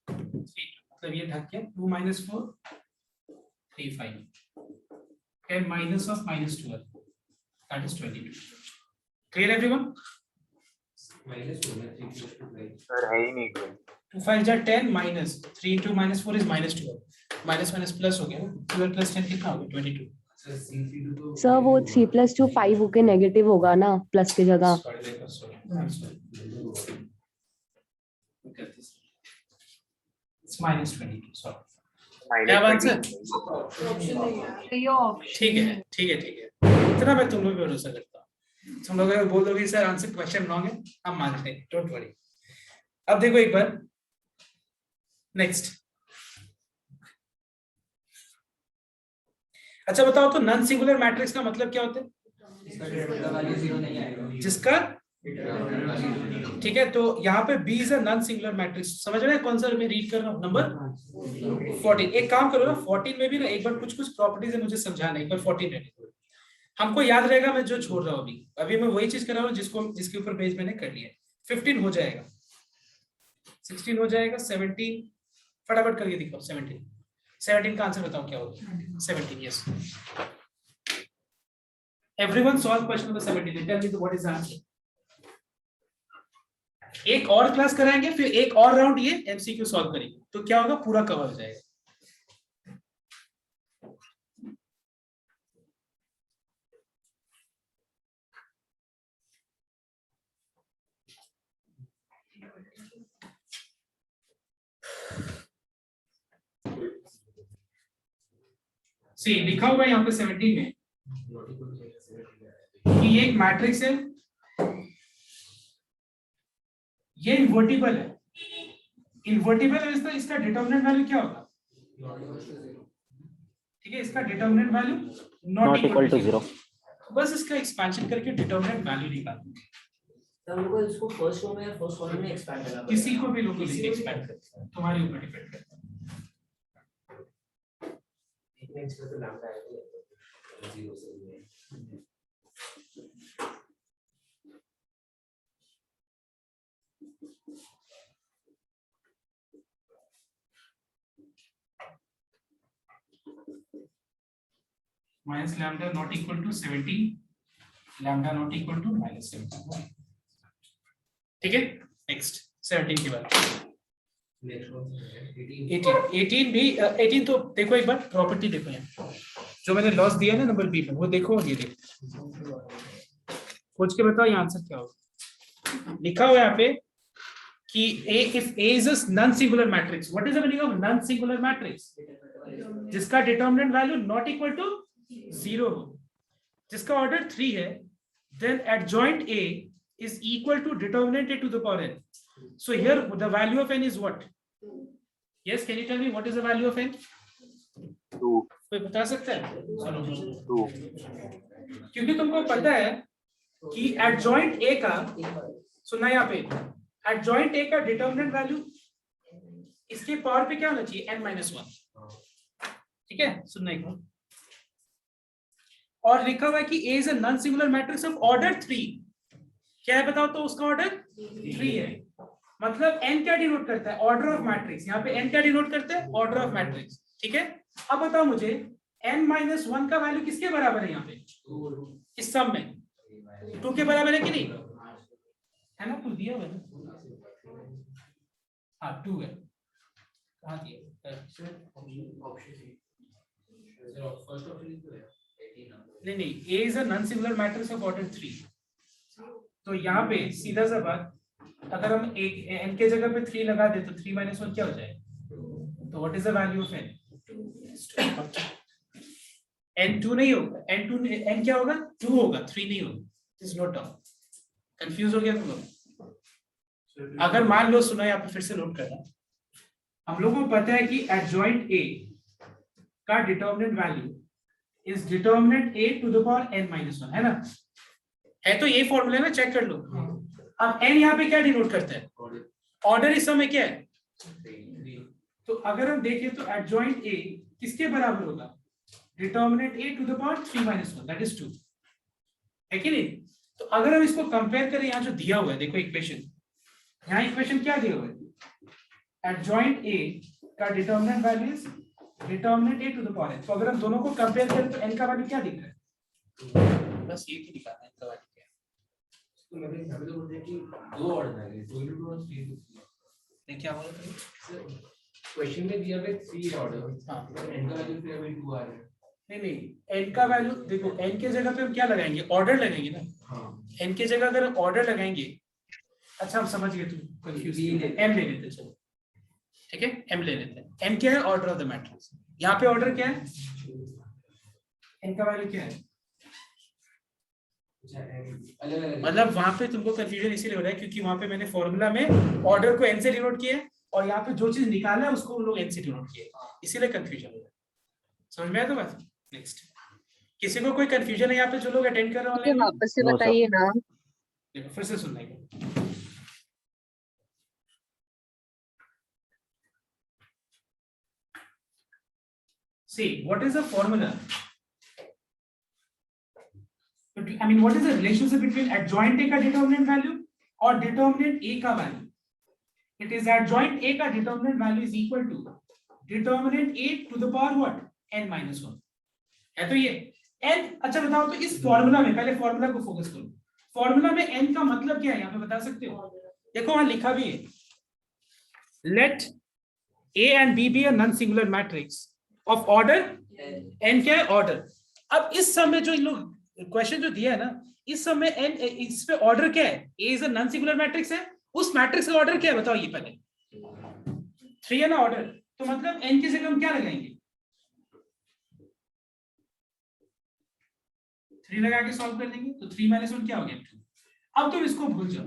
32 मतलब ये ढक गया। 2 - 4 3 5 10 minus of -12 that is 22। clear everyone? Sir है ही नहीं 12। 2 5 जा 10 minus 3 into -4 is -12 minus minus plus हो गया ना। 12 + 10 कितना हो गया? 22। सर वो 3 + 2 5 होके नेगेटिव होगा ना प्लस की जगह। It's -22 sorry। माइनस क्या बात है? 22। ठीक है ठीक है ठीक है, इतना मैं तुम लोग पे भरोसा करता हूँ। तुम लोग अगर बोल दोगे सर आंसर क्वेश्चन रॉन्ग है, हम मानते हैं, डोंट वरी। अब देखो एक बार नेक्स्ट। अच्छा बताओ तो नॉन सिंगुलर मैट्रिक्स का मतलब क्या होता है? जिसका, ठीक है, तो यहाँ पे B is a non singular matrix. समझ रहे हैं कौन सा मैं रीड कर रहा हूँ? नंबर 14। एक काम करो ना, 14 में भी ना एक बार कुछ कुछ प्रॉपर्टीज है मुझे समझाना, एक बार 14 रहने दो, हमको याद रहेगा। मैं जो छोड़ रहा हूँ अभी अभी मैं वही चीज कर रहा हूँ जिसके ऊपर पेज मैंने कर लिया। 15 हो जाएगा, 16 हो जाएगा, 17 फटाफट करके दिखाओ। 17 का आंसर बताओ क्या होगा? 17 yes. Everyone solve question number 17 tell me what is the answer. एक और क्लास कराएंगे फिर एक और राउंड ये एमसीक्यू सॉल्व करेंगे, तो क्या होगा? पूरा कवर हो जाएगा। सी लिखा हुआ है यहाँ पे 17 में कि ये एक मैट्रिक्स है, ये इन्वर्टिबल है। इन्वर्टिबल है तो इसका डिटरमिनेंट वैल्यू क्या होगा? ठीक है, इसका determinant value not equal to 0। बस इसका एक्सपेंशन करके डिटरमिनेंट वैल्यू निकालना है। तो हम लोग को इसको फर्स्ट रो में या फर्स्ट कॉलम में एक्सपैंड करना पड़ेगा। किसी को भी लोग किसी को भी एक्सपेंड करते हैं, तुम्हारे ऊपर डिपेंड करता है। इतने इसमें तो लैम्डा है तो 0 से में minus lambda not equal to 70, lambda not equal to minus 70। ठीक है, नेक्स्ट 17 के बाद नेक्स्ट वन 18 भी 18 तो देखो एक बार प्रॉपर्टी देखो यहाँ जो मैंने लॉस दिया है ना नंबर बी में, वो देखो और ये देखो, खोज के बताओ ये आंसर क्या होगा। लिखा हुआ है यहाँ पे कि if A is a non-singular matrix, what is the meaning of non-singular matrix? जिसका determinant value not equal to 0 हो, जिसका ऑर्डर 3 है, then adjoint A is equal to determinant A to the power n. So here the value of n is what? Yes, can you tell me what is the value of n? 2 कोई बता सकता है? चलो 2 क्योंकि तुमको पता है कि adjoint A का, सुनना यहाँ पे, adjoint A का डिटरमिनेंट वैल्यू इसके पावर पे क्या होना चाहिए? n-1। ठीक है, सुनना एक बार। और लिखा हुआ है कि A is a non-singular matrix of order 3। क्या है बताओ तो उसका ऑर्डर 3 है, मतलब n क्या डिनोट करता है? Order of matrix. यहाँ पे n क्या डिनोट करता है? Order of matrix. ठीक है, अब बताओ मुझे n-1 का वैल्यू किसके बराबर है यहाँ पे? इस सब में 2 के बराबर है कि नहीं? है ना, कुछ दिया हुआ है ना? हाँ 2 है, कहाँ दिया? फर्स्ट ऑप्शन तो है 18 नहीं, A is a non-singular matrix of order 3। तो यहाँ पे सीधा सा बात, अगर हम एक n के जगह पे 3 लगा दे तो 3-1 क्या हो जाएगा? तो what is the value of n? n 2 नहीं होगा, n क्या होगा? 2 होगा, 3 नहीं होगा। This note down. कंफ्यूज हो गया तुम लोग? अगर मान लो, सुनो यहाँ पे फिर से नोट करना, हम लोगों को पता है कि adjoint A का determinant value is determinant A to the power n-1, है ना? है तो ये फॉर्मूला ना, चेक कर लो। अब n यहाँ पे क्या डिनोट करता है? ऑर्डर इस समय क्या है? तो अगर हम देखें तो adjoint A किसके बराबर होगा? Determinant A to the power 3-1, that is 2, है कि नहीं? तो अगर हम इसको कंपेयर करें, यहाँ जो दिया हुआ है देखो इक्वेशन, यहाँ इक्वेशन क्या दिया हुआ है? adjoint A का determinant value is determinant A to the power n। तो अगर हम दोनों को कंपेयर करें तो n का वैल्यू क्या दिख रहा है? बस ये ही दिखाना है, n का वैल्यू क्या है। तो मैं भी बोलते हैं कि दो ऑर्डर है 2 into 2 और 3 into 3। नहीं क्या बोला था? क्वेश्चन में दिया है 3 ऑर्डर, हाँ। n का वैल्यू फिर अभी 2 आ रहा है। नहीं, n का वैल्यू देखो, n के जगह पे हम क्या लगाएंगे? ऑर्डर लगाएंगे ना। हां n के जगह अगर हम ऑर्डर लगाएंगे, अच्छा हम समझ गए, तुम कंफ्यूज m ले लेते हैं, चलो ठीक है, m ले लेते हैं। m क्या है? Order of the matrix. यहाँ पे ऑर्डर क्या है? n का वैल्यू क्या है? अलग-अलग मतलब वहां पे तुमको कंफ्यूजन इसीलिए हो रहा है क्योंकि वहां पे मैंने फॉर्मूला में ऑर्डर को n से डिनोट किया है और यहाँ पे जो चीज निकाला है उसको हम लोग n से डिनोट किए, इसीलिए कंफ्यूजन हो रहा है। समझ में आया तो बात? नेक्स्ट, किसी को कोई कंफ्यूजन है यहाँ पे जो लोग अटेंड कर रहे हैं? वापस से बताइए ना। देखो फिर से सुनना है। See, what is the formula? I mean, what is the relationship between adjoint A का determinant value और determinant A का value? It is adjoint A का determinant value is equal to determinant A to the power what? n-1 है तो ये n। अच्छा बताओ तो इस फॉर्मूला में, पहले फॉर्मूला को फोकस करो। फॉर्मूला में n का मतलब क्या है यहाँ पे बता सकते हो? देखो वहां लिखा भी है, let A and B be a non-singular matrix of order n क्या है? ऑर्डर। अब इस समय जो इन लोग क्वेश्चन जो दिया है ना, इस समय n इस पे ऑर्डर क्या है? A is a non-singular matrix है, उस मैट्रिक्स का ऑर्डर क्या है बताओ? ये पहले 3 है ना ऑर्डर, तो मतलब n की जगह हम क्या लगाएंगे? 3 लगा के सॉल्व कर देंगे तो 3 - 1 क्या हो गया 2। अब तुम इसको भूल जाओ,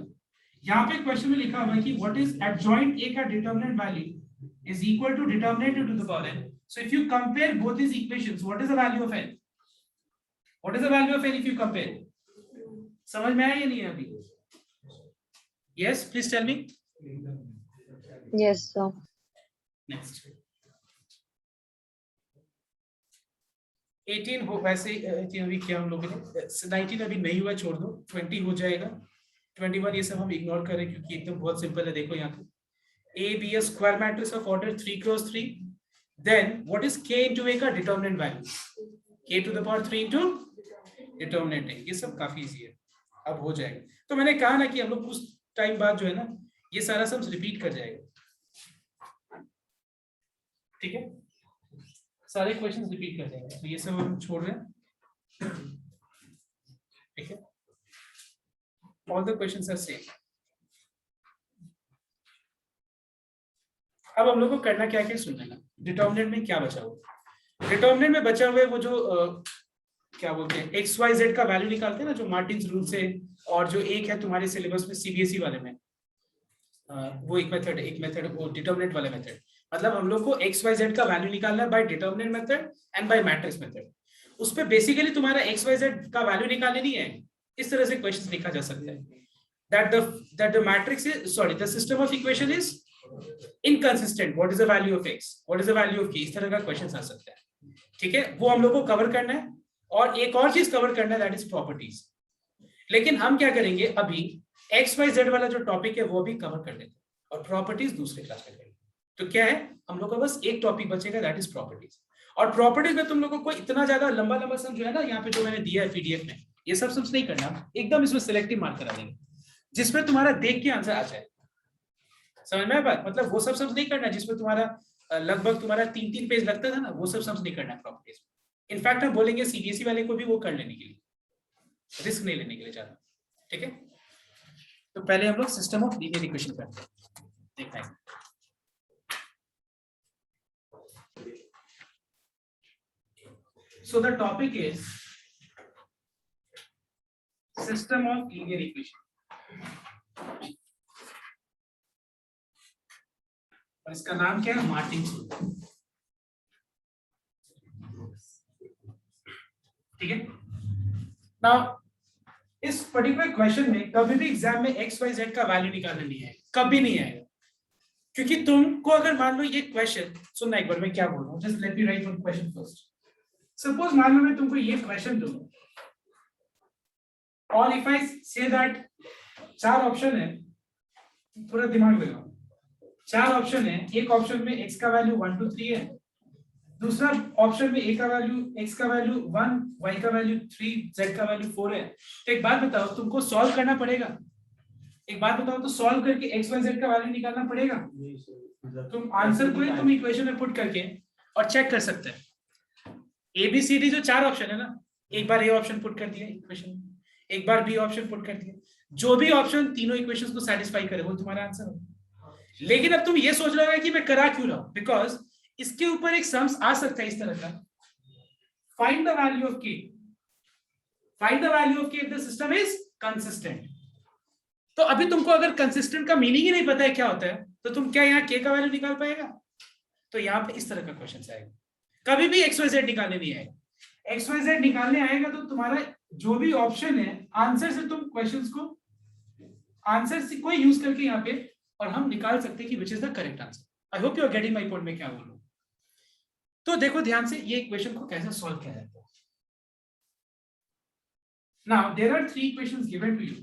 यहाँ पे क्वेश्चन में लिखा हुआ है कि व्हाट इज एडजॉइंट ए का determinant value is equal to determinant to the power n। So if you compare both these equations, what is the value of n? What is the value of n if you compare? समझ में आया या नहीं है अभी? Yes, please tell me. Yes, sir. Next 18 हो, वैसे 18 अभी क्या हम लोगों ने 19 अभी नहीं हुआ, छोड़ दो, 20 हो जाएगा, 21 ये सब हम इग्नोर करें क्योंकि एकदम बहुत सिंपल है। देखो यहाँ पे A be a square matrix of order 3 × 3, then what is k into a का determinant value, k to the power 3 into determinant है। ये सब काफी इजी है, अब हो जाएगा। तो मैंने कहा ना कि हम लोग कुछ टाइम बाद जो है ना ये सारा सब रिपीट कर जाएगा, ठीक है, सारे क्वेश्चंस रिपीट कर जाएंगे, तो ये सब हम छोड़ रहे हैं, ठीक है, all the questions are same. अब हम लोग को करना क्या क्या सुनना है, डिटरमिनेंट में क्या बचा हुआ, डिटरमिनेंट में बचा हुआ है वो जो क्या बोलते हैं एक्स वाई जेड का वैल्यू निकालते हैं ना, जो मार्टिन्स रूल से, और जो एक है तुम्हारे सिलेबस में सीबीएसई वाले में, वो एक मेथड वो डिटरमिनेंट वाला मेथड। मतलब हम लोग को एक्स वाई जेड का वैल्यू निकालना है by determinant method and by matrix method. उस पे बेसिकली तुम्हारा एक्स वाई जेड का वैल्यू निकालने नहीं है, इस तरह से क्वेश्चन लिखा जा सकता है, that the matrix is, sorry, the system of equation is inconsistent, what is the value of x, what is the value of k, इस तरह का क्वेश्चन आ सकता है, ठीक है, वो हम लोग को कवर करना है। और एक और चीज कवर करना है, दैट इज प्रॉपर्टीज। लेकिन हम क्या करेंगे, अभी एक्स वाई जेड वाला जो टॉपिक है वो भी कवर कर लेते हैं और प्रॉपर्टीज दूसरे क्लास में करेंगे। तो क्या है, हम लोग का बस एक टॉपिक बचेगा, दैट इज प्रॉपर्टीज। और प्रॉपर्टीज में तुम लोगों को इतना ज्यादा लंबा सम जो है ना यहाँ पे जो मैंने दिया है पीडीएफ में, ये सब सम्स नहीं करना, एकदम इसमें सिलेक्टिव मार्क करा देंगे जिसमें तुम्हारा देख के आंसर आ जाए। समझ में आया बात? मतलब वो सब सम्स नहीं करना जिसमें तुम्हारा लगभग तुम्हारा 3-3 पेज लगता था ना, वो सब सम्स नहीं करना प्रॉपर्टीज में। इनफैक्ट हम बोलेंगे सीबीएसई वाले को भी वो कर लेने के लिए, रिस्क नहीं लेने के लिए ज्यादा, ठीक है। तो पहले हम लोग सिस्टम ऑफ लीनियर इक्वेशन करते हैं, देखना है। So the topic is system of linear equation, और इसका नाम क्या है, मार्टिन्स रूल, ठीक है। नाउ इस पर्टिकुलर क्वेश्चन में कभी भी एग्जाम में एक्स वाई जेड का वैल्यू निकालना नहीं है, कभी नहीं आएगा, क्योंकि तुमको अगर मान लो ये क्वेश्चन सुनना, एक बार मैं क्या बोल रहा हूँ, just let me right one question first. Suppose मान लो मैं तुमको ये क्वेश्चन दूं, और if I say that 4 option है, पूरा दिमाग लगाओ, 4 ऑप्शन है, एक ऑप्शन में x का वैल्यू 1 2 3 है, दूसरा ऑप्शन में a का वैल्यू x का वैल्यू 1, y का वैल्यू 3, z का वैल्यू 4 है। तो एक बात बताओ, तुमको सॉल्व करना पड़ेगा, एक बात बताओ, तो सॉल्व करके x y z का वैल्यू निकालना पड़ेगा। तुम आंसर को ही तुम इक्वेशन में पुट करके और चेक कर सकते हैं। ए बी सी डी जो 4 ऑप्शन है ना, एक बार ए ऑप्शन पुट कर दिया इक्वेशन में, एक बार बी ऑप्शन पुट कर दिया, जो भी ऑप्शन तीनों इक्वेशंस को सेटिस्फाई करे वो तुम्हारा आंसर होगा। लेकिन अब तुम ये सोच रहे हो कि मैं करा क्यों रहा हूं, बिकॉज इसके ऊपर एक सम्स आ सकता है इस तरह का, फाइंड द वैल्यू ऑफ के, फाइंड द वैल्यू ऑफ के if the system is consistent. तो अभी तुमको अगर कंसिस्टेंट का मीनिंग ही नहीं पता है क्या होता है, तो तुम क्या यहाँ के का वैल्यू निकाल पाएगा? तो यहाँ पे इस तरह का क्वेश्चन आएगा, कभी भी एक्स वाई जेड निकालने नहीं आएगा। एक्स वाई जेड निकालने आएगा तो तुम्हारा जो भी ऑप्शन है, आंसर से तुम क्वेश्चंस को आंसर से कोई यूज करके यहाँ पे, और हम निकाल सकते हैं कि which is the correct answer. I hope you are getting my point, में क्या बोल रहा हूं। तो देखो ध्यान से, ये इक्वेशन को कैसे सॉल्व किया जाता है। Now there are 3 equations given to you,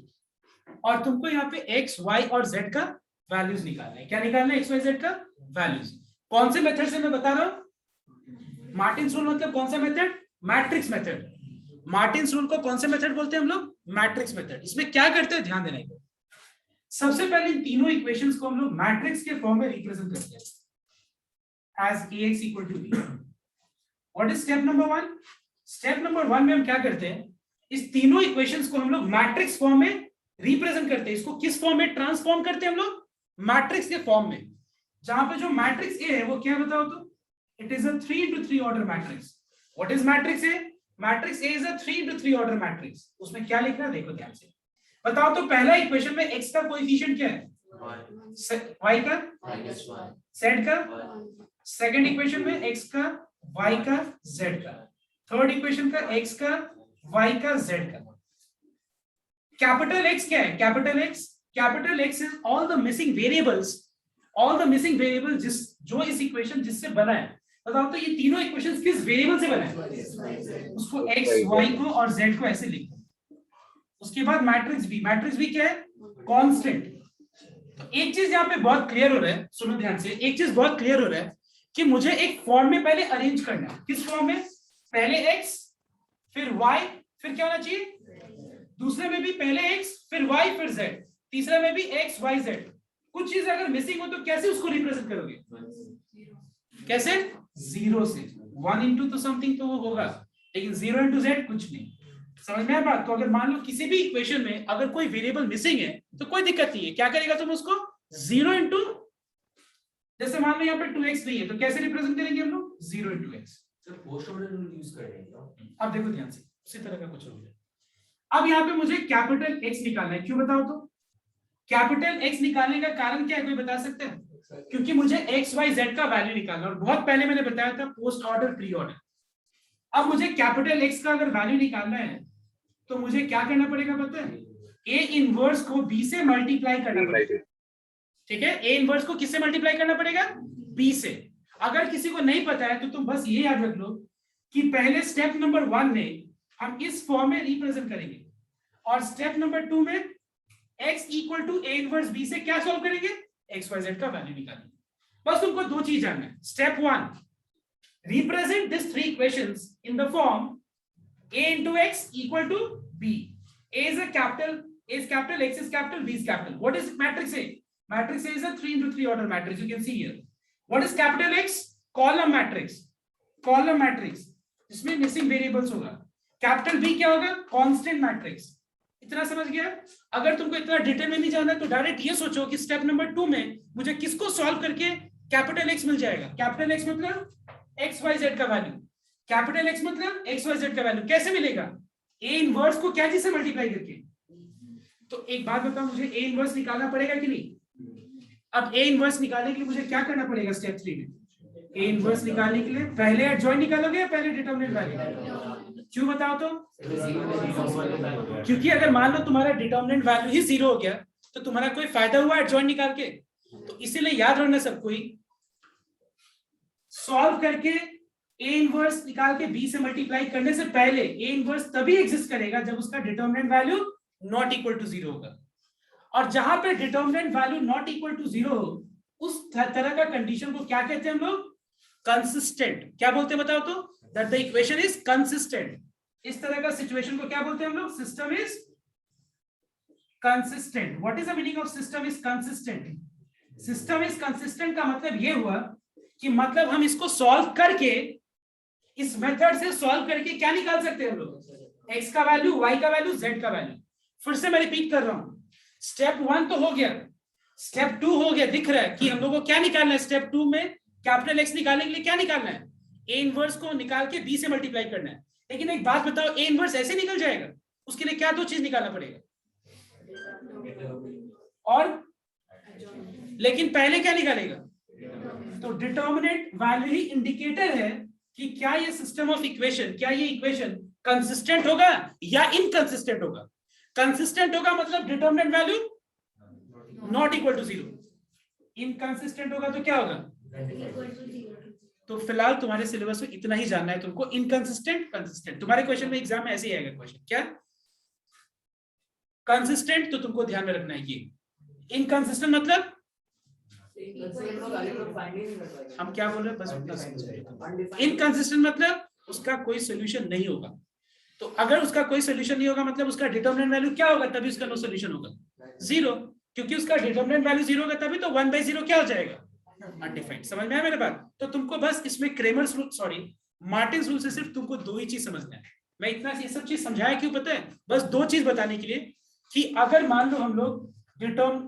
और तुमको यहाँ पे x, y और z का वैल्यूज निकालना है। क्या निकालना है? x, y, z का वैल्यूज। कौन से मेथड से मैं बता रहा हूं? मार्टिन्स रूल मतलब कौन सा method? Matrix method. Martins rule को कौन से मेथड बोलते हैं हम लोग? Matrix method. इसमें क्या करते हैं, ध्यान देना है। सबसे पहले इन तीनों इक्वेशंस को हम लोग मैट्रिक्स के फॉर्म में रिप्रेजेंट करते हैं as ax equal to b। What is step number 1? Step number 1 में हम क्या करते हैं, इस तीनों इक्वेशंस को हम लोग मैट्रिक्स फॉर्म में रिप्रेजेंट करते हैं। इसको किस फॉर्म में ट्रांसफॉर्म करते हैं हम लोग? मैट्रिक्स के फॉर्म में। जहां पे जो मैट्रिक्स ए है वो क्या बताओ तो? It is a 3 into 3 order matrix. What is matrix A? Matrix A is a 3 into 3 order matrix. उसमें क्या लिखना है देखो ध्यान से। बताओ तो पहला इक्वेशन में x का कोएफिशिएंट क्या है? y का, z का। सेकंड इक्वेशन में x का, y का, z का। थर्ड इक्वेशन का x का, y का, z का। कैपिटल X क्या है? Capital X is all the missing variables, जो इस इक्वेशन जिससे बना है। बताओ तो ये तीनों इक्वेशंस किस वेरिएबल से बना है? उसको x, y को और z को ऐसे लिखो। उसके बाद मैट्रिक्स बी क्या है? कांस्टेंट। तो एक चीज यहाँ पे बहुत क्लियर हो रहा है, सुनो ध्यान से, एक चीज बहुत क्लियर हो रहा है कि मुझे एक फॉर्म में पहले अरेंज करना है। किस फॉर्म में? पहले x फिर y फिर क्या होना चाहिए? दूसरे में भी पहले x फिर y फिर z, तीसरे में भी x y z। कुछ चीज अगर मिसिंग हो तो कैसे उसको रिप्रेजेंट करोगे? कैसे? 0 से। 1 into तो समथिंग तो वो होगा, लेकिन 0 into z कुछ नहीं। समझ में आया बात? तो अगर मान लो किसी भी इक्वेशन में अगर कोई वेरिएबल मिसिंग है तो कोई दिक्कत नहीं है। क्या करेगा तुम उसको? 0 into, जैसे मान लो यहाँ पे 2x नहीं है तो कैसे रिप्रेजेंट करेंगे हम लोग? 0 into x। Sir post order rule use कर रहे हैं। अब देखो ध्यान से, उसी तरह का कुछ हो गया। अब यहाँ पे मुझे कैपिटल X निकालना है। क्यों बताओ तो? कैपिटल X निकालने का कारण क्या है, कोई बता सकते हैं? क्योंकि मुझे x y z का वैल्यू निकालना है, और बहुत पहले मैंने बताया था पोस्ट ऑर्डर प्री ऑर्डर। अब मुझे कैपिटल X का अगर वैल्यू निकालना है तो मुझे क्या करना पड़ेगा पता है? A इनवर्स को B से मल्टीप्लाई करना पड़ेगा। ठीक है, A इनवर्स को किससे मल्टीप्लाई करना पड़ेगा? B से। अगर किसी को नहीं पता है तो तुम बस ये याद रख लो कि पहले स्टेप नंबर 1 में हम इस फॉर्म में रिप्रेजेंट करेंगे, और स्टेप नंबर 2 में x equal to A inverse B से क्या सॉल्व करेंगे? x y z का वैल्यू निकालेंगे। बस तुमको दो चीज जानना है। Step 1, represent these three equations in the form a into x equal to b. A is a capital, A is capital, x is capital, b is capital. What is matrix A? Matrix A is a 3 into 3 order matrix. You can see here. What is capital X? Column matrix. Column matrix. इसमें missing variables होगा। कैपिटल B क्या होगा? Constant matrix. इतना समझ गया? अगर तुमको इतना डिटेल में नहीं जाना है तो डायरेक्ट ये सोचो कि स्टेप नंबर 2 में मुझे किसको सॉल्व करके कैपिटल X मिल जाएगा। कैपिटल X मतलब x y z का वैल्यू, कैपिटल X मतलब x y z का वैल्यू। कैसे मिलेगा? A इनवर्स को क्या चीज से मल्टीप्लाई करके। तो एक बात बताओ, मुझे A इनवर्स निकालना पड़ेगा कि नहीं? अब A इनवर्स निकालने के लिए मुझे क्या करना पड़ेगा? स्टेप 3 में A इनवर्स निकालने के लिए पहले एडजॉइंट निकालोगे या पहले डिटरमिनेंट वैल्यू? क्यों बताओ तो? क्योंकि अगर मान लो तुम्हारा डिटरमिनेंट वैल्यू ही 0 हो गया तो तुम्हारा कोई फायदा हुआ एडजॉइंट निकाल के? तो इसीलिए याद रखना सबको ही, सॉल्व करके A इनवर्स निकाल के B से मल्टीप्लाई करने से पहले A इनवर्स तभी एग्जिस्ट करेगा जब उसका determinant value not equal to 0 होगा। और जहां पे determinant value not equal to 0 हो, उस तरह का कंडीशन को क्या कहते हैं हम लोग? कंसिस्टेंट। क्या बोलते हैं बताओ तो? That the equation is consistent. इस तरह का सिचुएशन को क्या बोलते हैं हम लोग? System is consistent. What is the meaning of system is consistent? System is consistent का मतलब ये हुआ कि मतलब हम इसको सॉल्व करके, इस मेथड से सॉल्व करके क्या निकाल सकते हैं हम लोग? x का वैल्यू, y का वैल्यू, z का वैल्यू। फिर से मैं रिपीट कर रहा हूं, स्टेप 1 तो हो गया, स्टेप 2 हो गया। दिख रहा है कि हम लोग को क्या निकालना है? स्टेप 2 में कैपिटल X निकालने के लिए क्या निकालना है? A इनवर्स को निकाल के B से मल्टीप्लाई करना है। लेकिन एक बात बताओ, A इनवर्स ऐसे निकल जाएगा? उसके लिए क्या दो चीज निकालना पड़ेगा? और लेकिन पहले क्या निकालेगा? तो डिटरमिनेंट वैल्यू ही इंडिकेटर है कि क्या ये सिस्टम ऑफ इक्वेशन, क्या ये इक्वेशन कंसिस्टेंट होगा या इनकंसिस्टेंट होगा। कंसिस्टेंट होगा मतलब determinant value not equal to 0। Inconsistent होगा तो क्या होगा? तो फिलहाल तुम्हारे सिलेबस में इतना ही जानना है तुमको, इनकंसिस्टेंट, कंसिस्टेंट। तुम्हारे क्वेश्चन में एग्जाम में ऐसे ही आएगा क्वेश्चन। क्या कंसिस्टेंट तो तुमको ध्यान में रखना है, ये इनकंसिस्टेंट मतलब हम क्या बोल रहे हैं बस उतना समझ। इनकंसिस्टेंट मतलब उसका कोई सोल्यूशन नहीं होगा। तो अगर उसका कोई सोल्यूशन नहीं होगा मतलब उसका डिटरमिनेंट वैल्यू क्या होगा? तभी उसका नो सोल्यूशन होगा, 0। क्योंकि उसका डिटरमिनेंट वैल्यू 0 होगा तभी तो 1/0 क्या हो जाएगा? अनडिफाइंड। समझ में आया मेरे बात? तो तुमको बस इसमें Cramer's rule, sorry Martins rule से सिर्फ तुमको दो ही चीज समझना है। मैं इतना ये सब चीज समझाया क्यों पता है? बस दो चीज बताने के लिए कि अगर मान लो हम लोग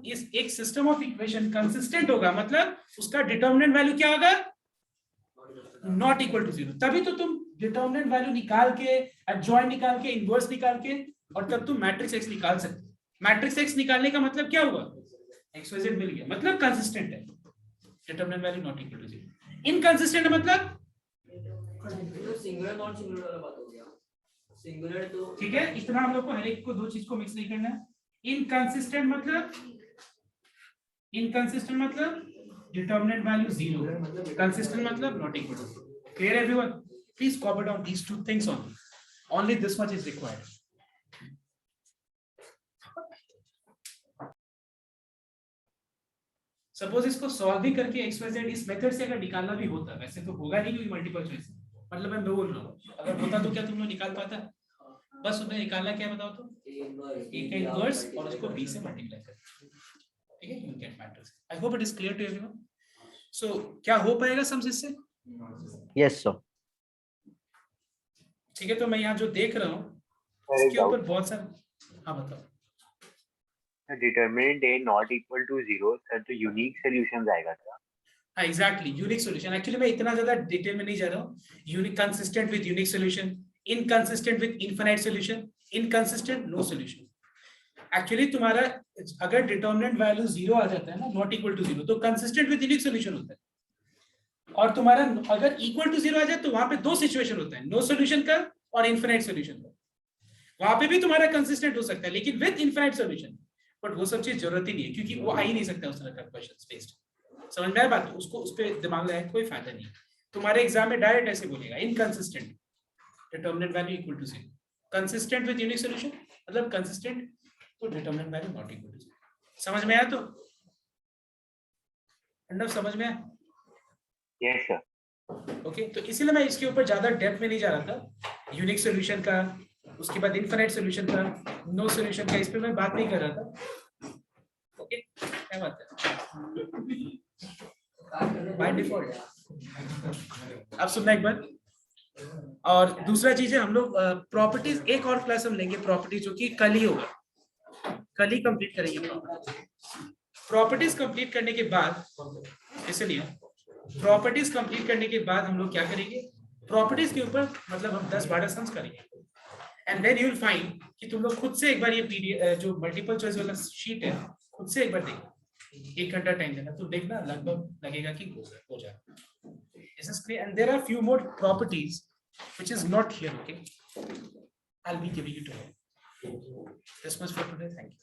इस एक सिस्टम ऑफ इक्वेशन कंसिस्टेंट होगा मतलब उसका डिटरमिनेंट वैल्यू क्या होगा? Not equal to 0। तभी तो तुम डिटर्मिनेंट वैल्यू निकाल के, एडजॉइंट निकाल के, इनवर्स निकाल के, और तब तुम मैट्रिक्स एक्स निकाल सकते हो। मैट्रिक्स एक्स निकालने का मतलब क्या हुआ, XYZ मिल गया, मतलब कंसिस्टेंट है। Determinant value not equal to 0। Inconsistent मतलब तो सिंगुलर नॉन सिंगुलर वाला बात हो गया। सिंगुलर तो ठीक है, इतना हम लोग को हर एक को दो चीज को मिक्स नहीं करना है। इनकंसिस्टेंट मतलब डिटर्मिनेंट वैल्यू 0, कंसिस्टेंट मतलब not equal to. Clear everyone? Please copy down these two things only this much is required. Suppose इसको सॉल्व भी करके XYZ इस मेथड से अगर निकालना भी होता, वैसे तो होगा नहीं क्योंकि मल्टीपल चॉइस है, मतलब मैं बोल रहा हूँ अगर होता तो क्या तुम लोग निकाल पाता? बस उसमें निकालना क्या बताओ तो, A का इनवर्स और उसको B से मल्टीप्लाई कर, ठीक है, you get matrix. I hope it is clear to everyone. So क्या हो पाएगा समझ इससे? Yes sir. ठीक है, तो मैं यहाँ जो देख रहा हूँ इसके ऊपर बहुत सारे, हाँ बताओ। Determinant A not equal to 0 sir, तो यूनिक सॉल्यूशंस आएगा क्या? हाँ एग्जैक्टली, यूनिक सॉल्यूशन। एक्चुअली मैं इतना ज्यादा डिटेल में नहीं जा रहा हूँ। Unique, consistent with unique solution, inconsistent with infinite solution, inconsistent no solution. Actually तुम्हारा अगर डिटर्मिनेंट वैल्यू 0 आ जाता है ना, नॉट इक्वल टू 0, तो कंसिस्टेंट विद यूनिक सॉल्यूशन होता है। और तुम्हारा अगर इक्वल टू 0 आ जाए तो वहां पे दो सिचुएशन होता है, नो सॉल्यूशन का और इनफिनिट सॉल्यूशन का। वहां पे भी तुम्हारा कंसिस्टेंट हो सकता है लेकिन विद इनफिनिट सॉल्यूशन, बट वो सब चीज जरूरत ही नहीं है क्योंकि वो आ ही नहीं सकता उस तरह का क्वेश्चन बेस्ड। समझ में आया बात? उसको उस पे दिमाग लगाने का कोई फायदा नहीं। तुम्हारे एग्जाम में डायरेक्ट ऐसे बोलेगा, inconsistent determinant value equal to 0, consistent with unique solution मतलब कंसिस्टेंट तो determinant value not equal to 0। समझ में आया? तो समझ में आया? Yes sir. ओके, तो इसीलिए मैं इसके ऊपर ज्यादा डेप्थ में नहीं जा रहा था। यूनिक सॉल्यूशन का, उसके बाद इनफिनिट सॉल्यूशन का, नो सॉल्यूशन का, इस पे मैं बात नहीं कर रहा था। ओके, क्या बात है बाय डिफॉल्ट। अब सुनना एक बार। और दूसरा चीज है, हम लोग प्रॉपर्टीज, एक और क्लास हम लेंगे प्रॉपर्टीज, जो कि कल ही होगा, कल ही कंप्लीट करेंगे प्रॉपर्टीज। कंप्लीट करने के बाद, इसलिए प्रॉपर्टीज कंप्लीट करने के बाद हम लोग क्या करेंगे, प्रॉपर्टीज के ऊपर मतलब हम 10-12 सम्स करेंगे। And then you will find कि तुम लोग खुद से एक बार ये पीडीएफ जो मल्टीपल चॉइस वाला शीट है, खुद से एक बार देखो। 1 घंटा टाइम देना, तो देखना लगभग लगेगा कि हो जाएगा। This is clear, and there are few more properties which is not here. Okay, I'll be giving you today. This much for today. Thank you.